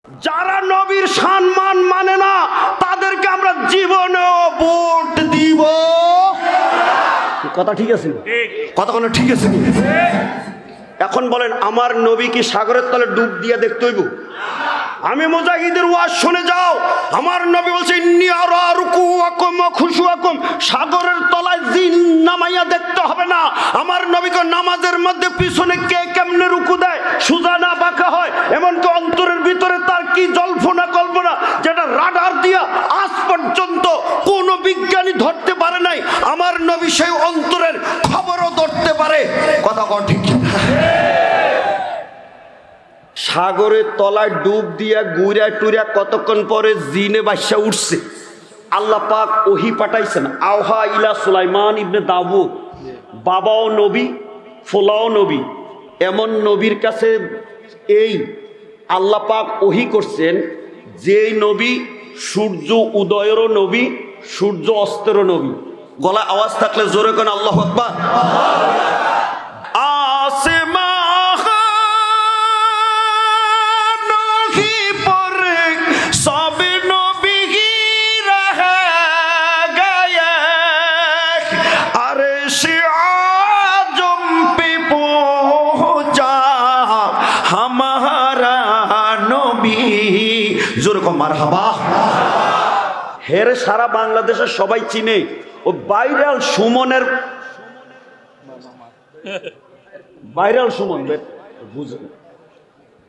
যারা নবীর সম্মান মানে না তাদেরকে আমরা জীবনেও ভোট দিব। কথা ঠিক আছে? কথা কোনো ঠিক আছে? এখন বলেন, আমার নবী কি সাগরের তলে ডুব দিয়ে দেখতে হইব? আমি মুজাহিদের ওয়াজ শুনে যাও, আমার নবী বলছে ইন্নী আরা রুকুআকুম ওয়া খুশুআকুম, সাগরের তলায় জিন নামাইয়া দেখতে হবে না। আমার নবীকে নামাজের মধ্যে পিছনে কে কেমনে রুকু দেয়, সোজা না বাঁকা হয়, এমনকি অন্তরের ভিতরে তার কি জল্পনা কল্পনা, যেটা রাডার দিয়া আজ পর্যন্ত কোন বিজ্ঞানী ধরতে পারে নাই, আমার নবী সেই অন্তরের খবরও ধরতে পারে। কথা কন ঠিক? সাগরের তলায় ডুব দিয়া গুড়া টুরা কতক্ষণ পরে জিনে বাদশা উঠছে। আল্লাহ পাক ওহি পাঠাইছেন, আওহা ইলা সুলাইমান ইবনে দাউদ। বাবাও নবী, ফোলাও নবী। এমন নবীর কাছে এই আল্লাহ পাক ওহি করছেন, যেই নবী সূর্য উদয়েরও নবী, সূর্য অস্তেরও নবী। গলা আওয়াজ থাকলে জোরে কোন আল্লাহু আকবার। আসেমা মারহাবা। হেরে সারা বাংলাদেশের সবাই চিনে। ও ভাইরাল সুমনের, ভাইরাল সুমন বুঝুন,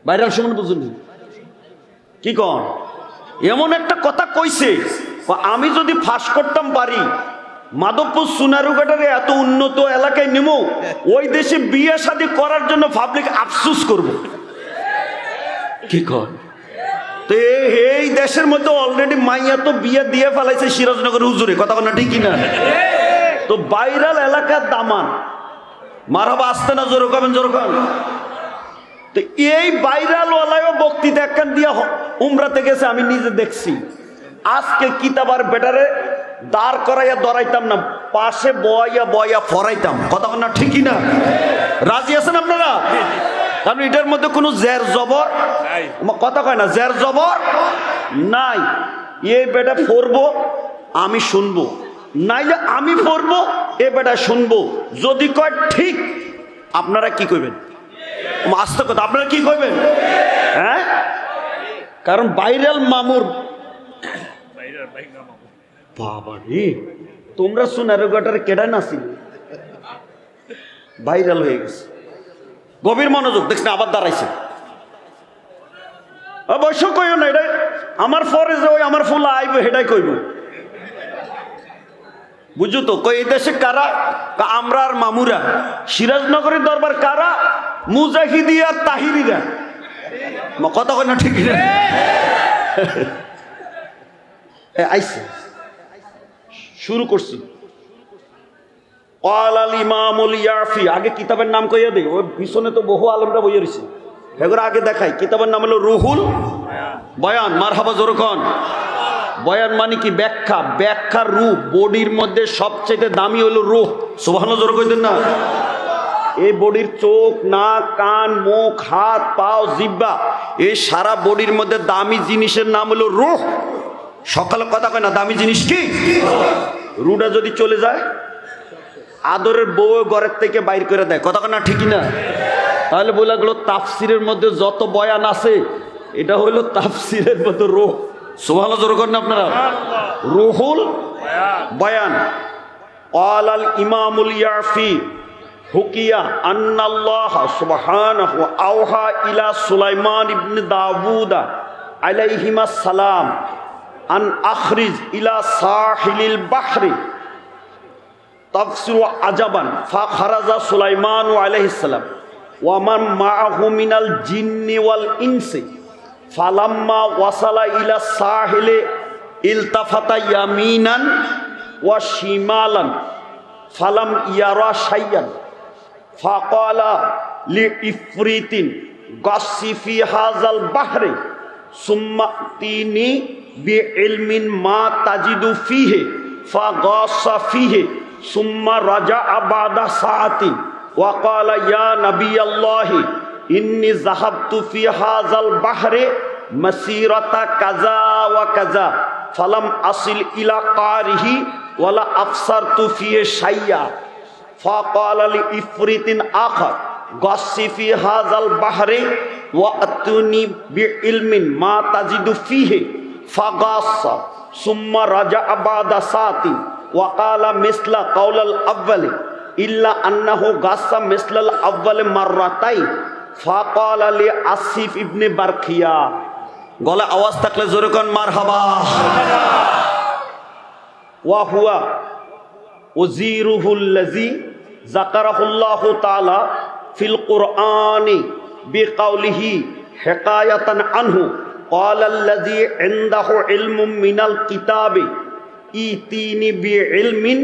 ভাইরাল সুমন বুঝুন কি কন? এমন একটা কথা কইছে, আমি যদি ফাঁস করতাম পারি মাধবপুর সোনারুঘাটের এত উন্নত এলাকায় নেমো, ওই দেশে বিয়ে শাদী করার জন্য পাবলিক আফসোস করব। কি কন? তো এই দেশের মধ্যে অলরেডি মাইয়া তো বিয়ে দিয়ে ফেলাইছে সিরাজনগর হুজুরে। কথা বল না ঠিক কিনা? তো ভাইরাল এলাকার দামান মারহাবা, আসতে না জোর কবেন, জোর কবেন। তো এই ভাইরাল ওয়ালায়ও বক্তৃতা একখান দিয়া উমরাতে গেছে, আমি নিজে দেখছি। আজকে কিতাবার বেটারে দাঁড় করাইয়া দরাইতাম না, পাশে বয়া বয়া ফরাইতাম। কথা বল না ঠিক কিনা? রাজি আছেন আপনারা? কারণ এটার মধ্যে কোনো জের জবর কথা কয় না, জের জবর নাই। এ বেটা পড়বো, আমি শুনবো, নাইলে আমি পড়বো, এ বেটা শুনবো। যদি কয় ঠিক, আপনারা কি করবেন? আস্তে কথা, আপনারা কি করবেন? হ্যাঁ, কারণ ভাইরাল মামুর বাবা রে, তোমরা সোনারুঘাটের কেডা নাছিল, ভাইরাল হয়ে গেছে। গভীর মনোযোগ, দেখছেন আবার দাঁড়াইছে। অবশ্য কইও না, এটা আমার পরে যে ওই আমার ফুল আইব সেটাই কইব, বুঝছো তো? কই এই দেশে কারা? আমরা আর মামুরা। সিরাজনগরের দরবার কারা? মুজাহিদি আর তাহিরিরা। কথা কই না ঠিক না? আইছে, শুরু করছি। আগে কিতাবের নাম কইয়া দেয়, ওই পিছনে তো বহু আলেমরা বইয়া রয়েছে, এগুলো আগে দেখাই। কিতাবের নাম হলো রুহুল বয়ান। মারহাবা জোরকন। বয়ান মানে কি? ব্যাখ্যা। ব্যাখ্যার রূপ, বডির মধ্যে সবচেয়ে দামি হলো রূহ। সুবহানাল্লাহ জোর কইতেন না? এই বডির চোখ, নাক, কান, মুখ, হাত, পাও, জিহ্বা, এই সারা বডির মধ্যে দামি জিনিসের নাম হলো রূহ। সকালে কথা কয় না, দামি জিনিস কি? রুটা যদি চলে যায়, আদরের বউ ঘরের থেকে বাইর করে দেয়। কথা না ঠিক না? তাহলে বলে গেল তাফসিরের মধ্যে যত বয়ান আছে, এটা হইল তাফসিরের মধ্যে রূহ। সুবহানাল্লাহ জোর করেন আপনারা। রুহুল বয়ান। আল ইমামুল ইয়াফি হুকিয়া আন্নাল্লাহ সুবহানাহু আওহা ইলা সুলাইমান ইবনে দাউদ আলাইহিমা সালাম আন আখরিজ ইলা সাহিলিল বাহরি তাফসিরু আজাবান ফাখারাজা সুলাইমান আলাইহিস সালাম ওয়া মান মাআহু মিনাল জিন্নি ওয়াল ইনসি ফালাম্মা ওয়াসালা ইলা সাহিলে ইলতাফাতা ইয়ামিনান ওয়া শিমালান ফালাম ইয়ারা শাইয়ান ফাকালা লি ইফরিতিন গাসসি ফি হাযাল বাহরি সুম্মা তিনি বিইলমিন মা তাজিদু ফিহি ফাগাসা ফিহি সুম্মা রাজাআ বাদা সাআতিন ওয়া ক্বালা ইয়া নবী আল্লাহি ইন্নী যাহাবতু ফি হাযাল বাহরি মাসিরাতা কাযা ওয়া কাযা ফালাম আসিল ইলা কারিহি ওয়ালা আফসারতু ফিহি শাইয়া ফাকালা লি ইফরিতিন আখার গাসসি ফি হাযাল বাহরি ওয়া আতুনি বিইলমিন মা তাজিদু ফিহি ফাগাসা সুম্মা রাজা'a বাদা সাতি ওয়া ক্বালা মিসলা কাওলাল আউয়ালি ইল্লা আন্নাহু গাসসা মিসলাল আউয়ালি মাররাতাই ফাকালা লি আসিফ ইবনে বারখিয়া। গলা আওয়াজ থাকলে জোরে কোন মারহাবা। ওয়া হুয়া উযীরুহুল্লাযী যাকারাহুল্লাহু তাআলা ফিল কুরআনি বিকাউলিহি হিকায়াতান আনহু ক্বালাল্লাযী ইনদাহু ইলমুম মিনাল কিতাবি ইতিনি বিইলমিন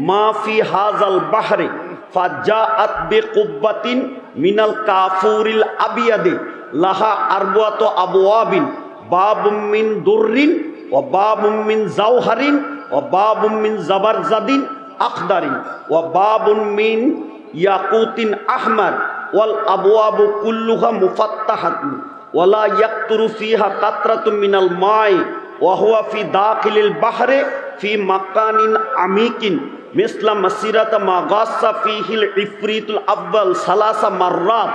মা ফি হাযাল বাহরি ফাজাআত বিকুব্বাতিন মিনাল কাফুরিল আবিয়াদি লাহা আরবাতু আবওয়াবিন বাবুম মিন দুররিন ওয়া বাবুম মিন জাওহারিন ওয়া বাবুম মিন জাবারজাদিন আখদারিন ওয়া বাবুন মিন ইয়াকুতিন আহমার ওয়াল আবওয়াবু কুল্লুহা মুফাত্তাহাতুন ওয়ালা ইয়াকতুরু ফিহা কাতরাতুম মিনাল মাই ওয়া হুয়া ফি দাখিলিল বাহরি ফি মাকানিন আমিকিন মিসলা মাসিরাতা মা গাসসা ফিহিল ইফরিতুল আউয়াল সালাসা মাররাত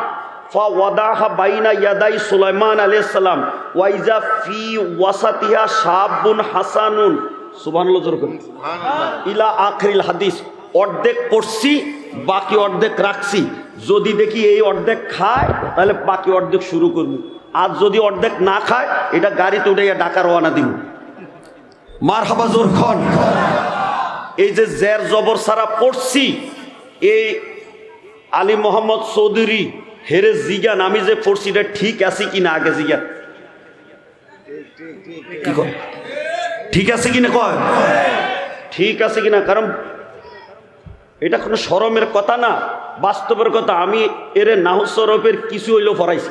ফাওয়াদাহা বাইনা ইয়াদাই সুলাইমান আলাইহিস সালাম ওয়া ইজা ফি ওয়াসাতিহা শাবুন হাসানুন সুবহানাল্লাহ জোরে করে ইলা আখিরিল হাদিস। অর্ধেক পড়ছি বাকি অর্ধেক রাখছি, যদি দেখি এই অর্ধেক খায় তাহলে বাকি অর্ধেক শুরু করব, আর যদি অর্ধেক না খায় এটা গাড়িতে উঠাইয়া ঢাকা রওনা দিব। মারহাবা জোর খন। এই যে জের জবর সারা পড়ছি, এই আলী মোহাম্মদ চৌধুরী হেরে জিগান আমি যে পড়ছি এটা ঠিক আছে কিনা, আগে জিগান ঠিক আছে কিনা, কয় ঠিক আছে কিনা, কারণ এটা কোনো শরমের কথা না, বাস্তবের কথা। আমি এরে নাহু সরফের কিছু হইলেও পড়াইছি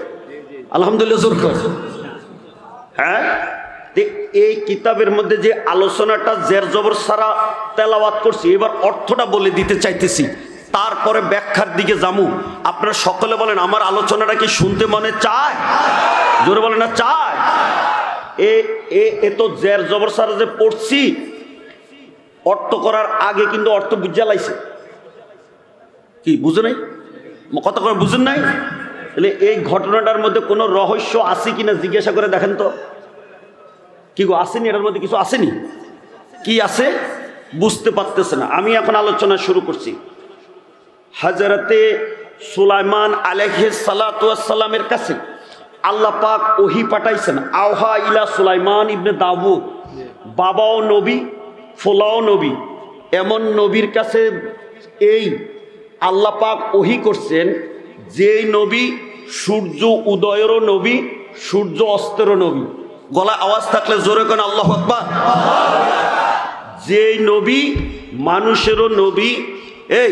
আলহামদুলিল্লাহ জোর কর। হ্যাঁ, এই কিতাবের মধ্যে যে আলোচনাটা জের জবর সারা তেলাওয়াত করছি, এবার অর্থটা বলে দিতে চাইতেছি, তারপরে ব্যাখ্যার দিকে যামু। আপনারা সকলে বলেন আমার আলোচনাটা কি শুনতে মনে চায়? জোরে বলেন না চায়? এ তো জের জবর সারা যে পড়ছি অর্থ করার আগে কিন্তু অর্থ বুঝা লাইছে, কি বুঝে নাই কথা করে বুঝেন নাই? তাহলে এই ঘটনাটার মধ্যে কোনো রহস্য আছে কিনা জিজ্ঞাসা করে দেখেন তো। কি গো আসেনি? এটার মধ্যে কিছু আসেনি? কি আছে বুঝতে পারতেছে না। আমি এখন আলোচনা শুরু করছি। হযরতে সুলাইমান আলাইহিস সালাতু ওয়াস সালামের কাছে আল্লাহ পাক ওহী পাঠাইছেন। আওহা ইলা সুলাইমান ইবনে দাউদ, বাবাও নবী ফোলাও নবী, এমন নবীর কাছে এই আল্লাহ পাক ওহী করছেন যেই নবী সূর্য উদয়েরও নবী, সূর্য অস্তেরও নবী। গলা আওয়াজ থাকলে জোরে কোন আল্লাহু আকবার। যেই নবী মানুষেরও নবী, এই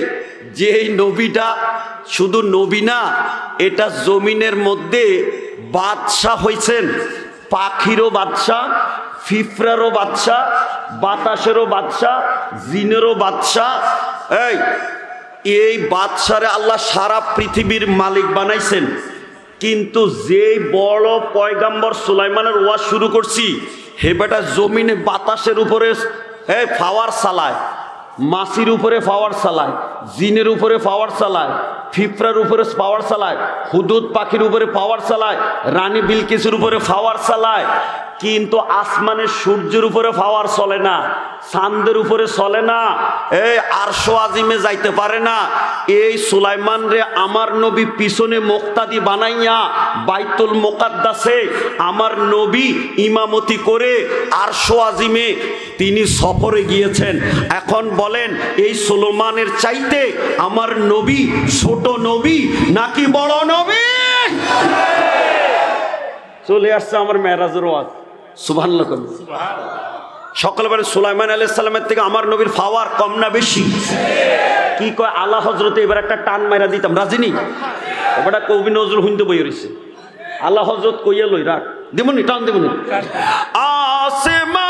যেই নবীটা শুধু নবী না, এটা জমিনের মধ্যে বাদশাহ হয়েছেন, পাখিরও বাদশাহ, ফিফরারও বাদশাহ, বাতাসেরও বাদশাহ, জিনেরও বাদশাহ। এই বাদশারে আল্লাহ সারা পৃথিবীর মালিক বানাইছেন। কিন্তু যেই বড় পয়গাম্বর সুলাইমানের ওয়াজ শুরু করছি, হে বেটা জমিনে বাতাসের উপরে ফাওয়ার চালায়, মাছির উপরে পাওয়ার চালায়, জিনের উপরে পাওয়ার চালায়, ফিফরার উপরে পাওয়ার চালায়, হুদুদ পাখির উপরে পাওয়ার চালায়, রানী বিলকিসের উপরে পাওয়ার চালায়। কিন্তু আসমানের সূর্যের উপরে পাওয়ার চলে না, চাঁদের উপরে চলে না, এই আরশো আজিমে যাইতে পারে না। এই সুলাইমান রে আমার নবী পিছনে মুক্তাদি বানাইয়া বাইতুল মুকাদ্দাসে আমার নবী ইমামতি করে আরশো আজিমে তিনি সফরে গিয়েছেন। এখন বলেন এই সুলাইমানের চাইতে আমার নবী ছোট নবী নাকি বড় নবী? চলে আসছে আমার মেরাজের ওয়াজ। সুবহানাল্লাহ। সকলে বলে সুলাইমান আলাইহিস সালামের থেকে আমার নবীর পাওয়ার কম না বেশি? কি কয় আলা হযরতে এবার একটা টান মাইরা দিতাম, রাজিনী ওটা কবি নজরুল হুনতে বই রইছে। আলা হযরত কইয়া লই রাখ দিবনি, টান দিবনি। আসমান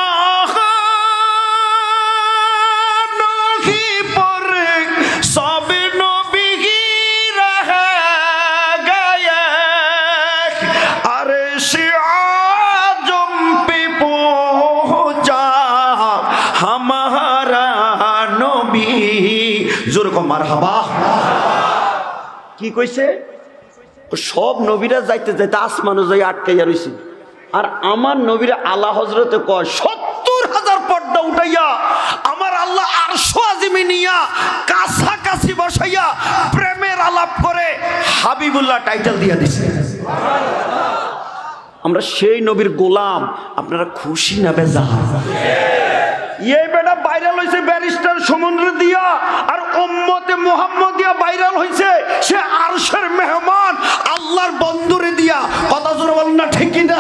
মারহাবা। কি কইছে? সব নবীরা যাইতে যাইতে আসমানও যাই আটকাইয়া রইছে, আর আমার নবীরা আলা হজরতে কয় 70,000 পর্দা উঠাইয়া আমার আল্লাহ আরশ আজিমে নিয়া কাছাকাছি বসাইয়া প্রেমের আলাপ করে হাবিবুল্লাহ টাইটেল দিয়া দিছে। আমরা সেই নবীর গোলাম। আপনারা খুশি না বেজার? এই বেটা ভাইরাল হইছে ব্যারিস্টার সমন্দ্র দিয়া, আর উম্মতে মুহাম্মদিয়া ভাইরাল হইছে সে আরশের মেহমান আল্লাহর বন্ধুরে দিয়া। কথা জোরে বলেন না, ঠিক কি না?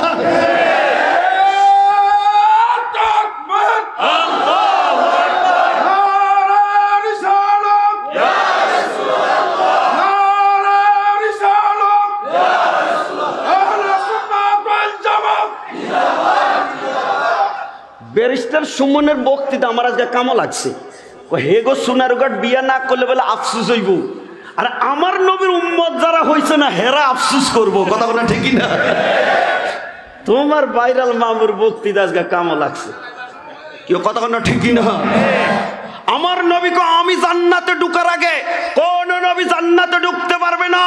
ব্যারিস্টার সুমনের বক্তৃতা আমার আজকে কামো লাগছে। হে গো সোনার ঘাট বিয়া না করলে বলে আফসুস হইব, আর আমার নবীর উম্মত যারা হইছে না হেরা আফসুস করব। কথা বলে ঠিকই না? তোমার ভাইরাল মামুর বক্তৃতা আজকে কামো লাগছে। কেউ কথা বলে ঠিকই না? আমার নবীকে আমি জান্নাতে ঢুকার আগে কোন নবী জান্নাতে ঢুকতে পারবে না।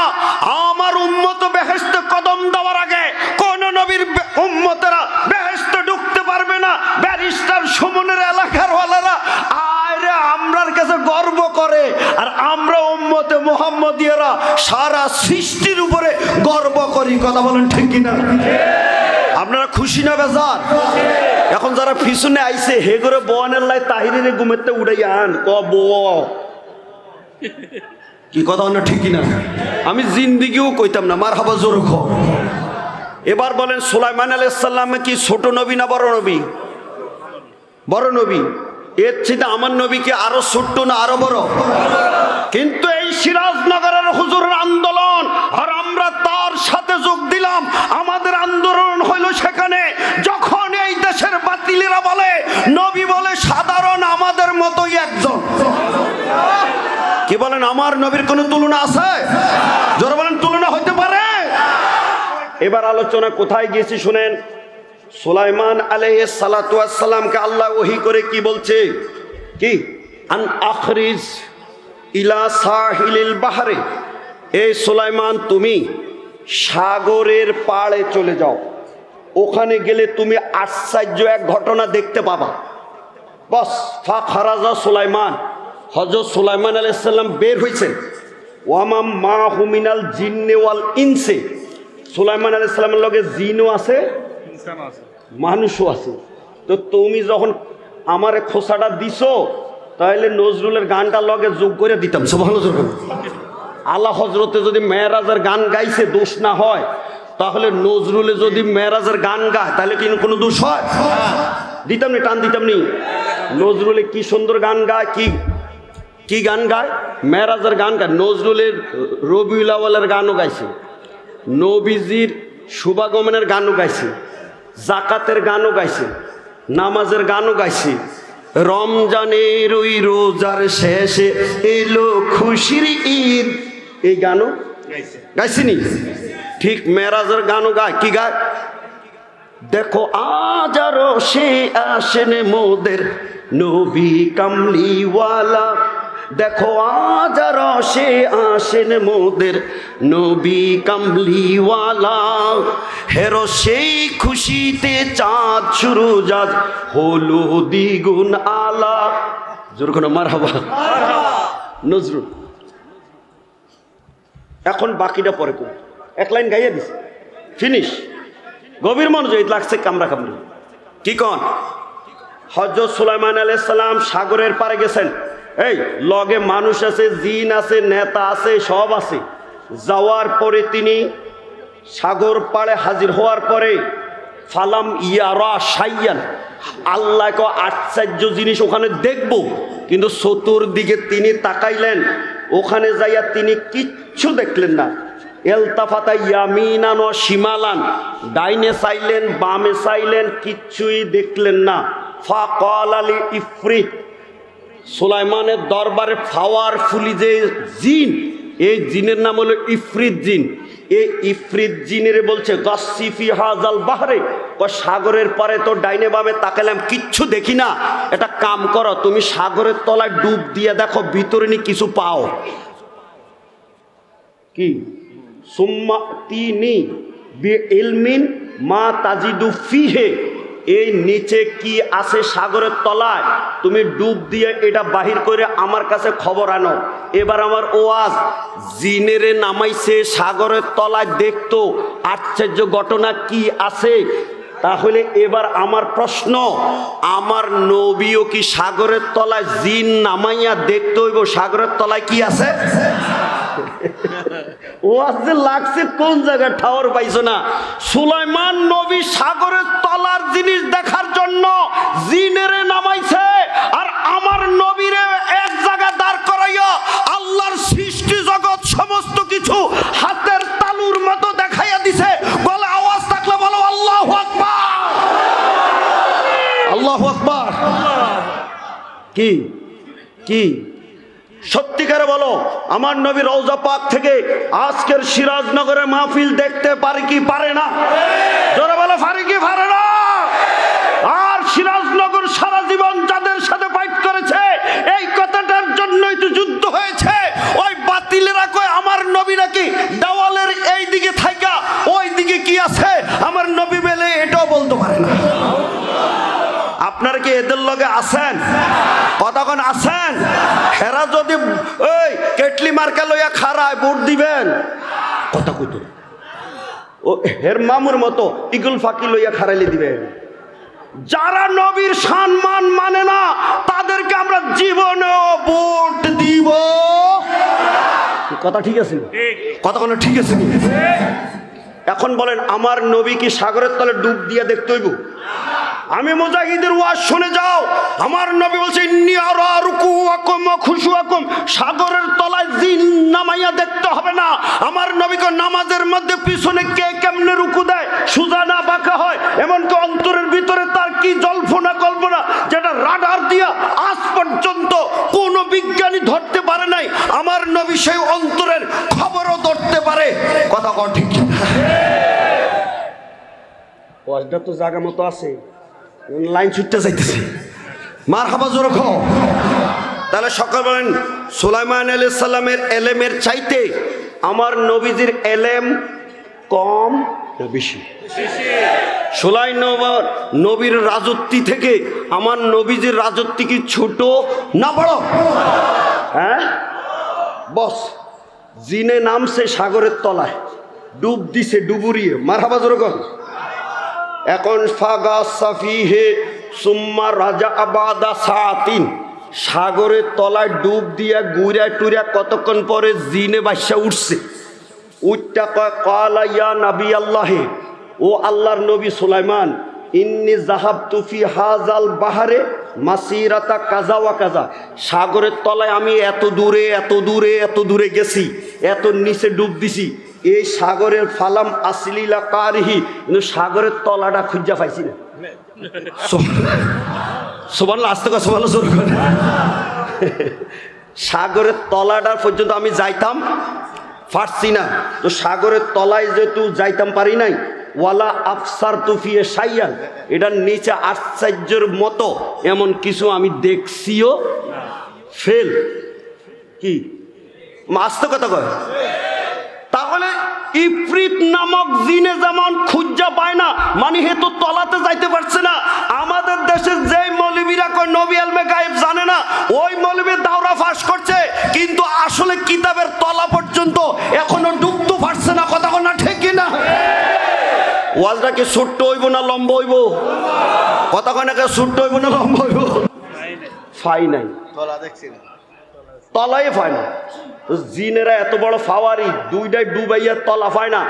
আমার উম্মত বেহেশতে কদম দেওয়ার আগে কোন নবীর উম্মতেরা বেহেশতে ঢুকতে পারবে না। ব্যারিস্টার সুমনের এলাকার ওয়ালারা আরে আমরার কাছে গর্ব করে, আর আমরা উম্মতে মুহাম্মদিয়ারা সারা সৃষ্টির উপরে গর্ব করি। কথা বলেন ঠিক কিনা? আপনারা খুশি না বেজার? এখন যারা পিছনে আইছে হে করে বনের লাই তাহিরের ঘুমেতে উড়াইয়া আন কব কি কথা না, ঠিক না? আমি জিন্দিগিও কইতাম না। মারহাবা, জোর খ। এবার বলেন সুলাইমান আলাইহিস সালাম কি ছোট নবী না বড় নবী? বড় নবী। এর চেয়ে আমার নবী কি আরো ছোট্ট না আরো বড়? কিন্তু এই সিরাজনগরের হুজুরের আন্দোলন, আর আমরা তার সাথে যোগ দিলাম। আমাদের আন্দোলন হইল সেখানে যখন এই দেশের বাতিলেরা বলে নবী বলে সাধারণ আমাদের মতোই একজন। কি বলেন? আমার নবীর কোনো তুলনা আছে? জোরে বলেন, তুলনা হইতে পারে? এবার আলোচনা কোথায় গিয়েছি শুনেন। সুলাইমান আলাইহিস সালাতু ওয়াস সালামকে আল্লাহ ওহী করে কি বলছে? কি আন আখরিজ ইলা সাহিলিল বাহরে, এই সুলাইমান তুমি সাগরের পাড়ে চলে যাও, ওখানে গেলে তুমি আশ্চর্য এক ঘটনা দেখতে পাবা। বস ফা খারাজা সুলাইমান, হযরত সুলাইমান আলাইহিস সালাম বের হইছেন। ওয়ামাম মা হুমিনাল জিন্নে ওয়াল ইনসে, সুলাইমান আলাইহিস সালামের লগে জিনও আছে মানুষও আছে। তো তুমি যখন আমারে খোসাটা দিছো তাহলে নজরুলের গানটা লগে যোগ করে দিতাম। সুবহানাল্লাহ। আল্লাহ হজরতে যদি মেরাজের গান গাইছে দোষ না হয়, তাহলে নজরুলে যদি মেরাজের গান গায় তাহলে কি কোনো দোষ হয়? দিতাম নি, টান দিতাম নি। নজরুলে কি সুন্দর গান গায়, কি কি গান গায়? মেরাজের গান গায়। নজরুলের রবিউল আউয়ালের গানও গাইছে, নবীজির শুভাগমনের গানও গাইছে, জাকাতের গানও গাইছে, নামাজের গানও গাইছে। রমজানের ওই রোজার শেষে এলো খুশির ঈদ, এই গানও গাইছিনি। ঠিক মেরাজের গানও গায়। কি গায়? দেখো আজ আরো সে আসেন মোদের নবী কামলিওয়ালা, দেখো আজ আরো সে আসেন মোদের নবী কামলিওয়ালা, হেরো সেই খুশিতে চাঁদ সুরুজ আজ হলো দ্বিগুণ আলা। জোরখানা মারহাবা। নজরুল। এখন বাকিটা পরে করি, এক লাইন গাইয়ে দিছে, ফিনিশ। গভীর মনোযোগ লাগছে কামরা কামড়ি। কি কন? হযরত সুলাইমান আলাইহিস সালাম সাগরের পারে গেছেন। এই লগে মানুষ আছে, জিন আছে, নেতা আছে, সব আছে। যাওয়ার পরে তিনি সাগর পাড়ে হাজির হওয়ার পরে ফালাম ইয়ারা শাইয়ান, আল্লাহ কো আশ্চর্য জিনিস ওখানে দেখব, কিন্তু চতুর্দিকে তিনি তাকাইলেন, ওখানে যাইয়া তিনি কিচ্ছু দেখলেন না। এলতাফাতা ইয়ামিনান ও শিমালান, ডাইনে চাইলেন বামে চাইলেন, কিচ্ছুই দেখলেন না। ফাকাল আলী ইফরিত, সুলাইমানের দরবারে পাওয়ারফুলি যে জিন, এই জিনের নাম হলো ইফরিত জিন। এই ইফরিত জিনের বলছে গাসসিফি হাজাল বাহরে, ও সাগরের পারে তো ডাইনে বামে তাকালাম কিচ্ছু দেখি না, এটা কাম করো, তুমি সাগরের তলায় ডুব দিয়ে দেখো ভিতরে নি কিছু পাও। কি সুম্মা তিনি বিইলমিন মা তাজিদু ফিহে, এই নিচে কি আছে সাগরের তলায় তুমি ডুব দিয়ে এটা বাহির করে আমার কাছে খবর আনো। এবার আমার ওয়াজ, জিনেরে নামাইছে সাগরের তলায় দেখতো আশ্চর্য ঘটনা কি আছে। তাহলে এবার আমার প্রশ্ন, আমার নবীও কি সাগরের তলায় জিন নামাইয়া দেখতে হইব সাগরের তলায় কি আছে? ওয়াজ যে লাগছে কোন জায়গায় ঠাওর পাইছো না। সুলাইমান নবী সাগরের তলার জিনিস দেখার জন্য জিনেরে নামাইছে, আর আমার নবীরে এক জায়গায় দাঁড় করাইয়া আল্লাহর সৃষ্টি জগৎ সমস্ত কিছু হাতের তালুর মতো দেখাইয়া দিছে। বলে আওয়াজ থাকলে বলো আল্লাহু আকবার, আল্লাহু আকবার। কি কি সত্যিকারে বলো, আমার নবী রওজা পাক থেকে আজকের সিরাজনগরে মাহফিল দেখতে পারে কি পারে না? জোরে বলো পারে কি পারে না? আর সিরাজনগর সারা জীবন যাদের সাথে ফাইট করেছে এই কথাটার জন্যই তো যুদ্ধ হয়েছে। ওই বাতিলেরা কয় আমার নবী নাকি দেওয়ালের এই দিকে থাইকা ওই দিকে কি আছে আমার নবী বলে এটাও বলতে পারে না। আপনারা কি এদের লগে আছেন? কতক্ষণ আছেন? হেরা যদি ওই কেটলি মার্কা লইয়া খারায় ভোট দিবেন, কথা কইতো ও হের মামুর মতো ইগুল ফাঁকি লইয়া খারাইলে দিবেন। যারা নবীর সম্মান মানে না তাদেরকে আমরা জীবনেও ভোট দিব। কথা ঠিক আছে? কতক্ষণ ঠিক আছে? এখন বলেন আমার নবী কি সাগরের তলে ডুব দিয়ে দেখতে হইব? আমি মুজাহিদের ওয়াজ শুনে যাও, আমার নবী বলছে ইন্নী আরা রুকুআকুম ওয়া খুশুআকুম, সাগরের তলায় জিন নামাইয়া দেখতে হবে না। আমার নবীকে নামাজের মধ্যে পিছনে কে কেমনে রুকু দেয়, সোজা না বাঁকা হয়, এমনকি অন্তরের ভিতরে তার কি জল্পনা কল্পনা যেটা রাডার দিয়া আজ পর্যন্ত কোন বিজ্ঞানী ধরতে পারে নাই, আমার নবী সেই অন্তরের খবরও ধরতে পারে। কথা কন ঠিক না? ওয়াজটা তো জায়গা মতো আছে, লাইন ছুটতে যাইতেছে। মারহাবা জোরে খাও। তাহলে সকাল বলেন সুলাইমান আলাইহিস সালামের এলেমের চাইতে আমার নবীজির এলেম কম না বেশি? সুলাইমান নবীর রাজত্ব থেকে আমার নবীজির রাজত্ব কি ছোট না বড়? হ্যাঁ বস, জিনে নামছে সাগরের তলায়, ডুব দিছে ডুবুরিয়ে। মারহাবা জোরে খাও। এখন ফাগা সাফিহে সুম্মা রাজা আবাদা সাতিন, সাগরের তলায় ডুব দিয়া গুড়া টুরা কতক্ষণ পরে জিনে বাদশা উঠছে। উঠটা কয় কালা ইয়া নবী আল্লাহে, ও আল্লাহর নবী সুলাইমান, ইন্নি যাহাবতু ফি হাজাল বাহারে মাসিরাতা কাজা ওয়া কাজা, সাগরের তলায় আমি এত দূরে এত দূরে এত দূরে গেছি, এত নিচে ডুব দিছি। এই সাগরের ফালাম আসলিলা কারিহি, কিন্তু সাগরের তলাটা খুঁজা পাইছি না। সুবহানাল্লাহ, আস্তে কথা সুবহানাল্লাহ জোরে করে। সাগরের তলাটা পর্যন্ত আমি যাইতাম পারছি না, তো সাগরের তলায় যেহেতু যাইতাম পারি নাই, ওয়ালা আফসার তুফিয়ে সাইয়ান, এটার নিচে আশ্চর্যের মতো এমন কিছু আমি দেখছিও ফেল। কি আস্তে কথা কয়? তাহলে ইফরিত নামক জিনে যেমন খুঁজা পায় না, মানে হেতু তলাতে যাইতে পারছে না। আমাদের দেশের যেই মৌলবীরা কয় নবী আলমে গায়েব জানে না, ওই মৌলবীর দাওরা ফাঁস করছে, কিন্তু আসলে কিতাবের তলা পর্যন্ত এখনো ডুবতে পারছে না। কথা না ঠিক না? ওয়াজটা কি ছোট্ট হইব না লম্বা হইব? কথা না ছোট্ট হইব না লম্বা হইব? ফাই নাই, তলা দেখছি না, তলাই পায় না। জিনেরা এত বড় ফাওয়ারি, দুইটাই ডুবাইয়া তলা পায় না।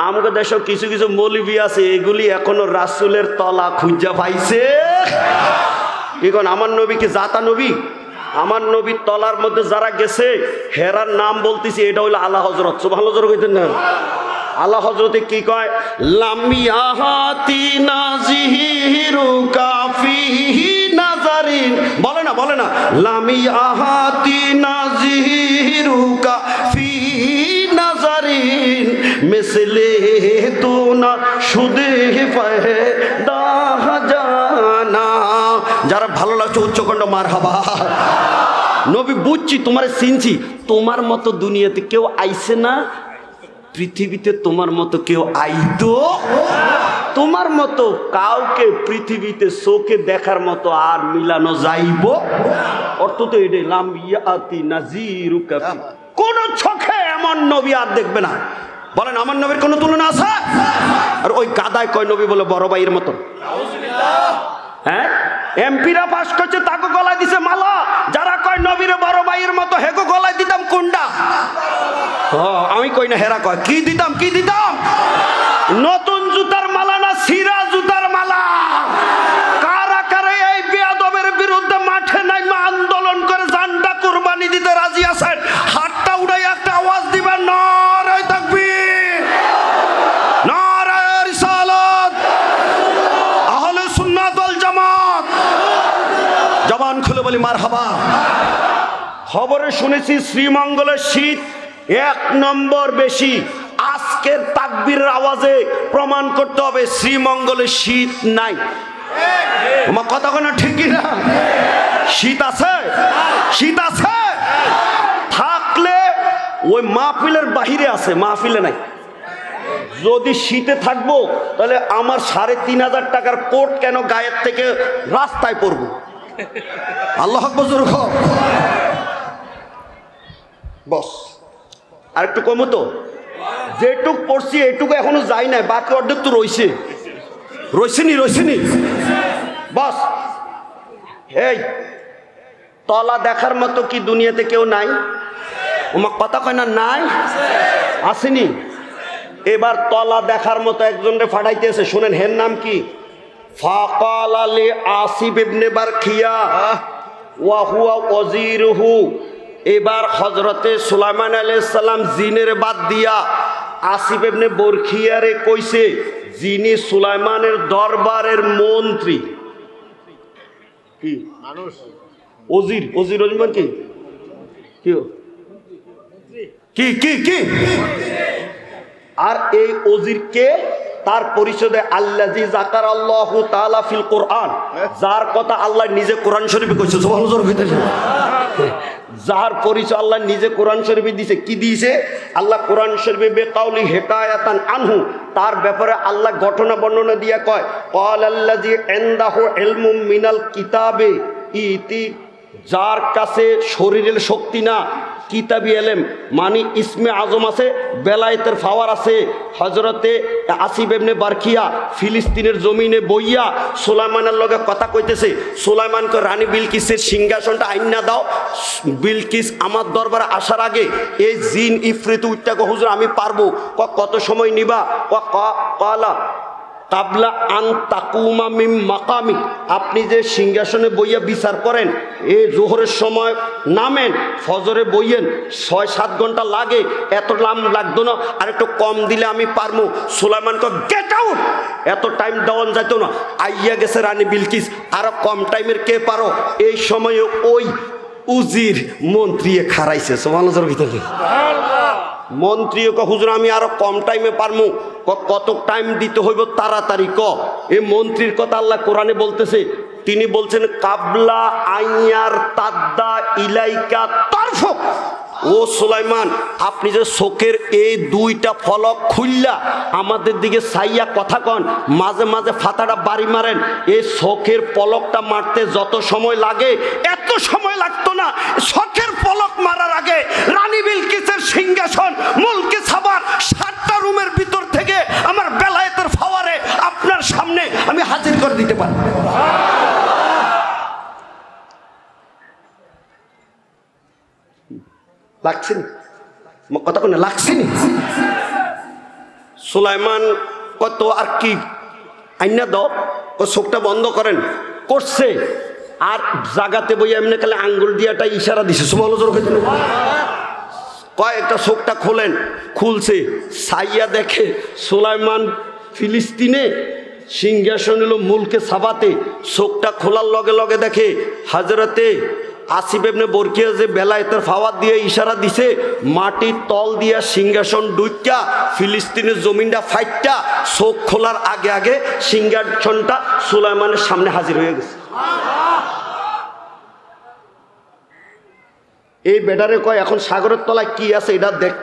আমাদের দেশে কিছু কিছু মৌলবি আছে, এগুলি এখনো রাসূলের তলা খুঁজা পাইছে। এখন আমার নবী কি জাতা নবী? আমার নবীর তলার মধ্যে যারা গেছে হেরার নাম বলতেছি, এটা হইলো আলা হযরত। সুবহানাল্লাহ জোরে কইতেন না? আলা হযরতে কি কয়? লামিয়াহাতি নাজিরু কাফিহি নাজারিন, বলে না বলে না, লামিয়াহাতি নাজিরু কাফি নাজারিন मिसले तू ना शुदे पैदा जाना। যারা ভালো লাগছে উচ্চকণ্ঠ মারহাবা। নবী বুঝছি তোমারে চিনছি, তোমার মতো দুনিয়াতে কেউ আইছে না, পৃথিবীতে তোমার মতো কেউ আইতো, তোমার মতো কাউকে পৃথিবীতে চোখে দেখার মতো আর মিলানো যাইব। অর্থ তো এটাই, লাম ইয়াতি নাজিরু কাফি, কোন চোখে এমন নবী আর দেখবে না। বলেন আমার নবীর কোনো তুলনা আছে? আর ওই গাদায় কয় নবী বলে বড় ভাইয়ের মতো। হ্যাঁ, এমপিরা পাস করছে তাকে গলায় দিছে মালা, যারা কয় নবীর বড় ভাইয়ের মতো হেগো গলায় দিতাম কোনটা? আমি কই না, হেরা কয় কি দিতাম, কি দিতাম? নতুন জুতার মালা না সিরা জুতার মালা? কারা কারা এই বেয়াদবের বিরুদ্ধে মাঠে নাইমা আন্দোলন করে জানটা কুরবানি দিতে রাজি আছেন? হাতটা উড়াই একটা আওয়াজ দিবেন, নারে তাকবীর, নারে রিসালাত, আহলে সুন্নাত ওয়াল জামাত। জবান খুলে বলি মারহাবা। খবরে শুনেছি শ্রীমঙ্গলের শীত 1 নম্বর বেশি। আজকের তাকবীরের আওয়াজে প্রমাণ করতে হবে শ্রীমঙ্গলে শীত নাই। আমার কথা কোনো ঠিক না? শীত আছে, শীত আছে। থাকলে ওই মাহফিলের বাহিরে আছে, মাহফিলে নাই। যদি শীতে থাকবো তাহলে আমার 3,500 টাকার কোট কেন গায়ের থেকে রাস্তায় পড়বো? আল্লাহ আকবার জোরে কও। বস আর একটু কমো তো, যেটুক পড়ছি এটুকু এখনো যাই নাই, বাকি অর্ধেক তো রয়েছে, রয়েছেনি। বস এই তলা দেখার মতো কি দুনিয়াতে কেউ নাই? ওমা কথা কয় না, নাই, আসেনি। এবার তলা দেখার মতো একজনকে ফাটাইতেছে, শুনেন হের নাম কি? ফাকাল আলী আসিফ ইবনে বারখিয়া ওয়া হুয়া ওয়াজিরুহু। এবার হযরতে সুলাইমান আলাইহিস সালাম জিনের বাদ দিয়া আসিফ ইবনে বরখিয়ারে কইছে, যিনি সুলাইমানের দরবারের মন্ত্রী। কি মানুষ? ওজির, ওজির ওজির কি কি কি কি? আর এই ওজিরকে তার পরিচয় দেয় আল্লাযী যাকারাল্লাহু তাআলা ফিল কোরআন, যার কথা আল্লাহ নিজে কোরআন শরীফে কইছে। সুবহানাল্লাহ। যার পরিচয় আল্লাহ নিজে কোরআন শরীফে দিয়েছে। কি দিয়েছে আল্লাহ কোরআন শরীফে? বেকাউলি হিকায়াতান আনহু, তার ব্যাপারে আল্লাহ ঘটনা বর্ণনা দিয়া কয়, ক্বাল আল্লাযী ইনদাহু ইলমুম মিনাল কিতাবে ইতি, যার কাছে শরীরের শক্তি না, কিতাবি এলেম মানে ইসমে আজম আছে, বেলায়েতের পাওয়ার আছে। হযরতে আসিফ ইবনে বারখিয়া ফিলিস্তিনের জমিনে বইয়া সুলাইমানের লগে কথা কইতেছে। সুলাইমানকে রানী বিলকিসের সিংহাসনটা আইনা দাও। বিলকিস আমার দরবারে আসার আগে এই জিন ইফরিত উঠটা কো, হুজুর আমি পারবো। কত সময় নিবা? কালা কাবলা আন তাকুমা মিম মাকামি, আপনি যে সিংহাসনে বইয়া বিচার করেন, এই জোহরের সময় নামেন, ফজরে বইয়েন, 6-7 ঘন্টা লাগে, এত লাগতো না, আর একটু কম দিলে আমি পারবো। সুলাইমানকে গেট আউট, এত টাইম দেওয়ান যাইতো না। আইয়া গেছে রানী বিলকিস, আরো কম টাইমের কে পারো? এই সময়ে ওই উজির মন্ত্রী খারাইছে। সুবহানাল্লাহর ভিতরে মন্ত্রীও ক, হুজুর আমি আরো কম টাইমে পারমু। কত টাইম দিতে হইব? তাড়াতাড়ি ক। এই মন্ত্রীর কথা আল্লাহ কোরআনে বলতেছে, তিনি বলছেন কাবলা আইয়ার তাদ্দা ইলাইকা তারফুক। ও সুলাইমান, আপনি যে চোখের এই 2টা ফলক খুললা আমাদের দিকে চাইয়া কথা কন, মাঝে মাঝে ফাতাটা বাড়ি মারেন, এই চোখের পলকটা মারতে যত সময় লাগে এত সময় লাগতো না। চোখের পলক মারার আগে রানী বিলকিসের সিংহাসন মুলকে সাবার 7টা রুমের ভিতর থেকে আমার বেলায়েতের ফাওয়ারে আপনার সামনে আমি হাজির করে দিতে পারি। লাগছে কথা কোন লাগছে নি? সুলাইমান কত আর কি আইনা দাও, ও চোখটা বন্ধ করেন করছে, আর জাগাতে বই এমনি কালে আঙ্গুল দিয়াটা ইশারা দিছে। কয়েকটা চোখটা খোলেন, খুলছে, সাইয়া দেখে সুলাইমান ফিলিস্তিনে সিংহাসন হলো মুলকে সাবাতে। চোখটা খোলার লগে লগে দেখে হযরতে আসিফ ইবনে বরকিয়া যে বেলায়েতের ফাওয়াত দিয়ে ইশারা দিছে, মাটির তল দিয়া সিংহাসন ডুইকা ফিলিস্তিনের জমিনটা ফাইটটা চোখ খোলার আগে আগে সিংহাসনটা সুলাইমানের সামনে হাজির হয়ে গেছে। এই বেটারে কয় এখন সাগরের তলায় কি আছে এটা দেখ।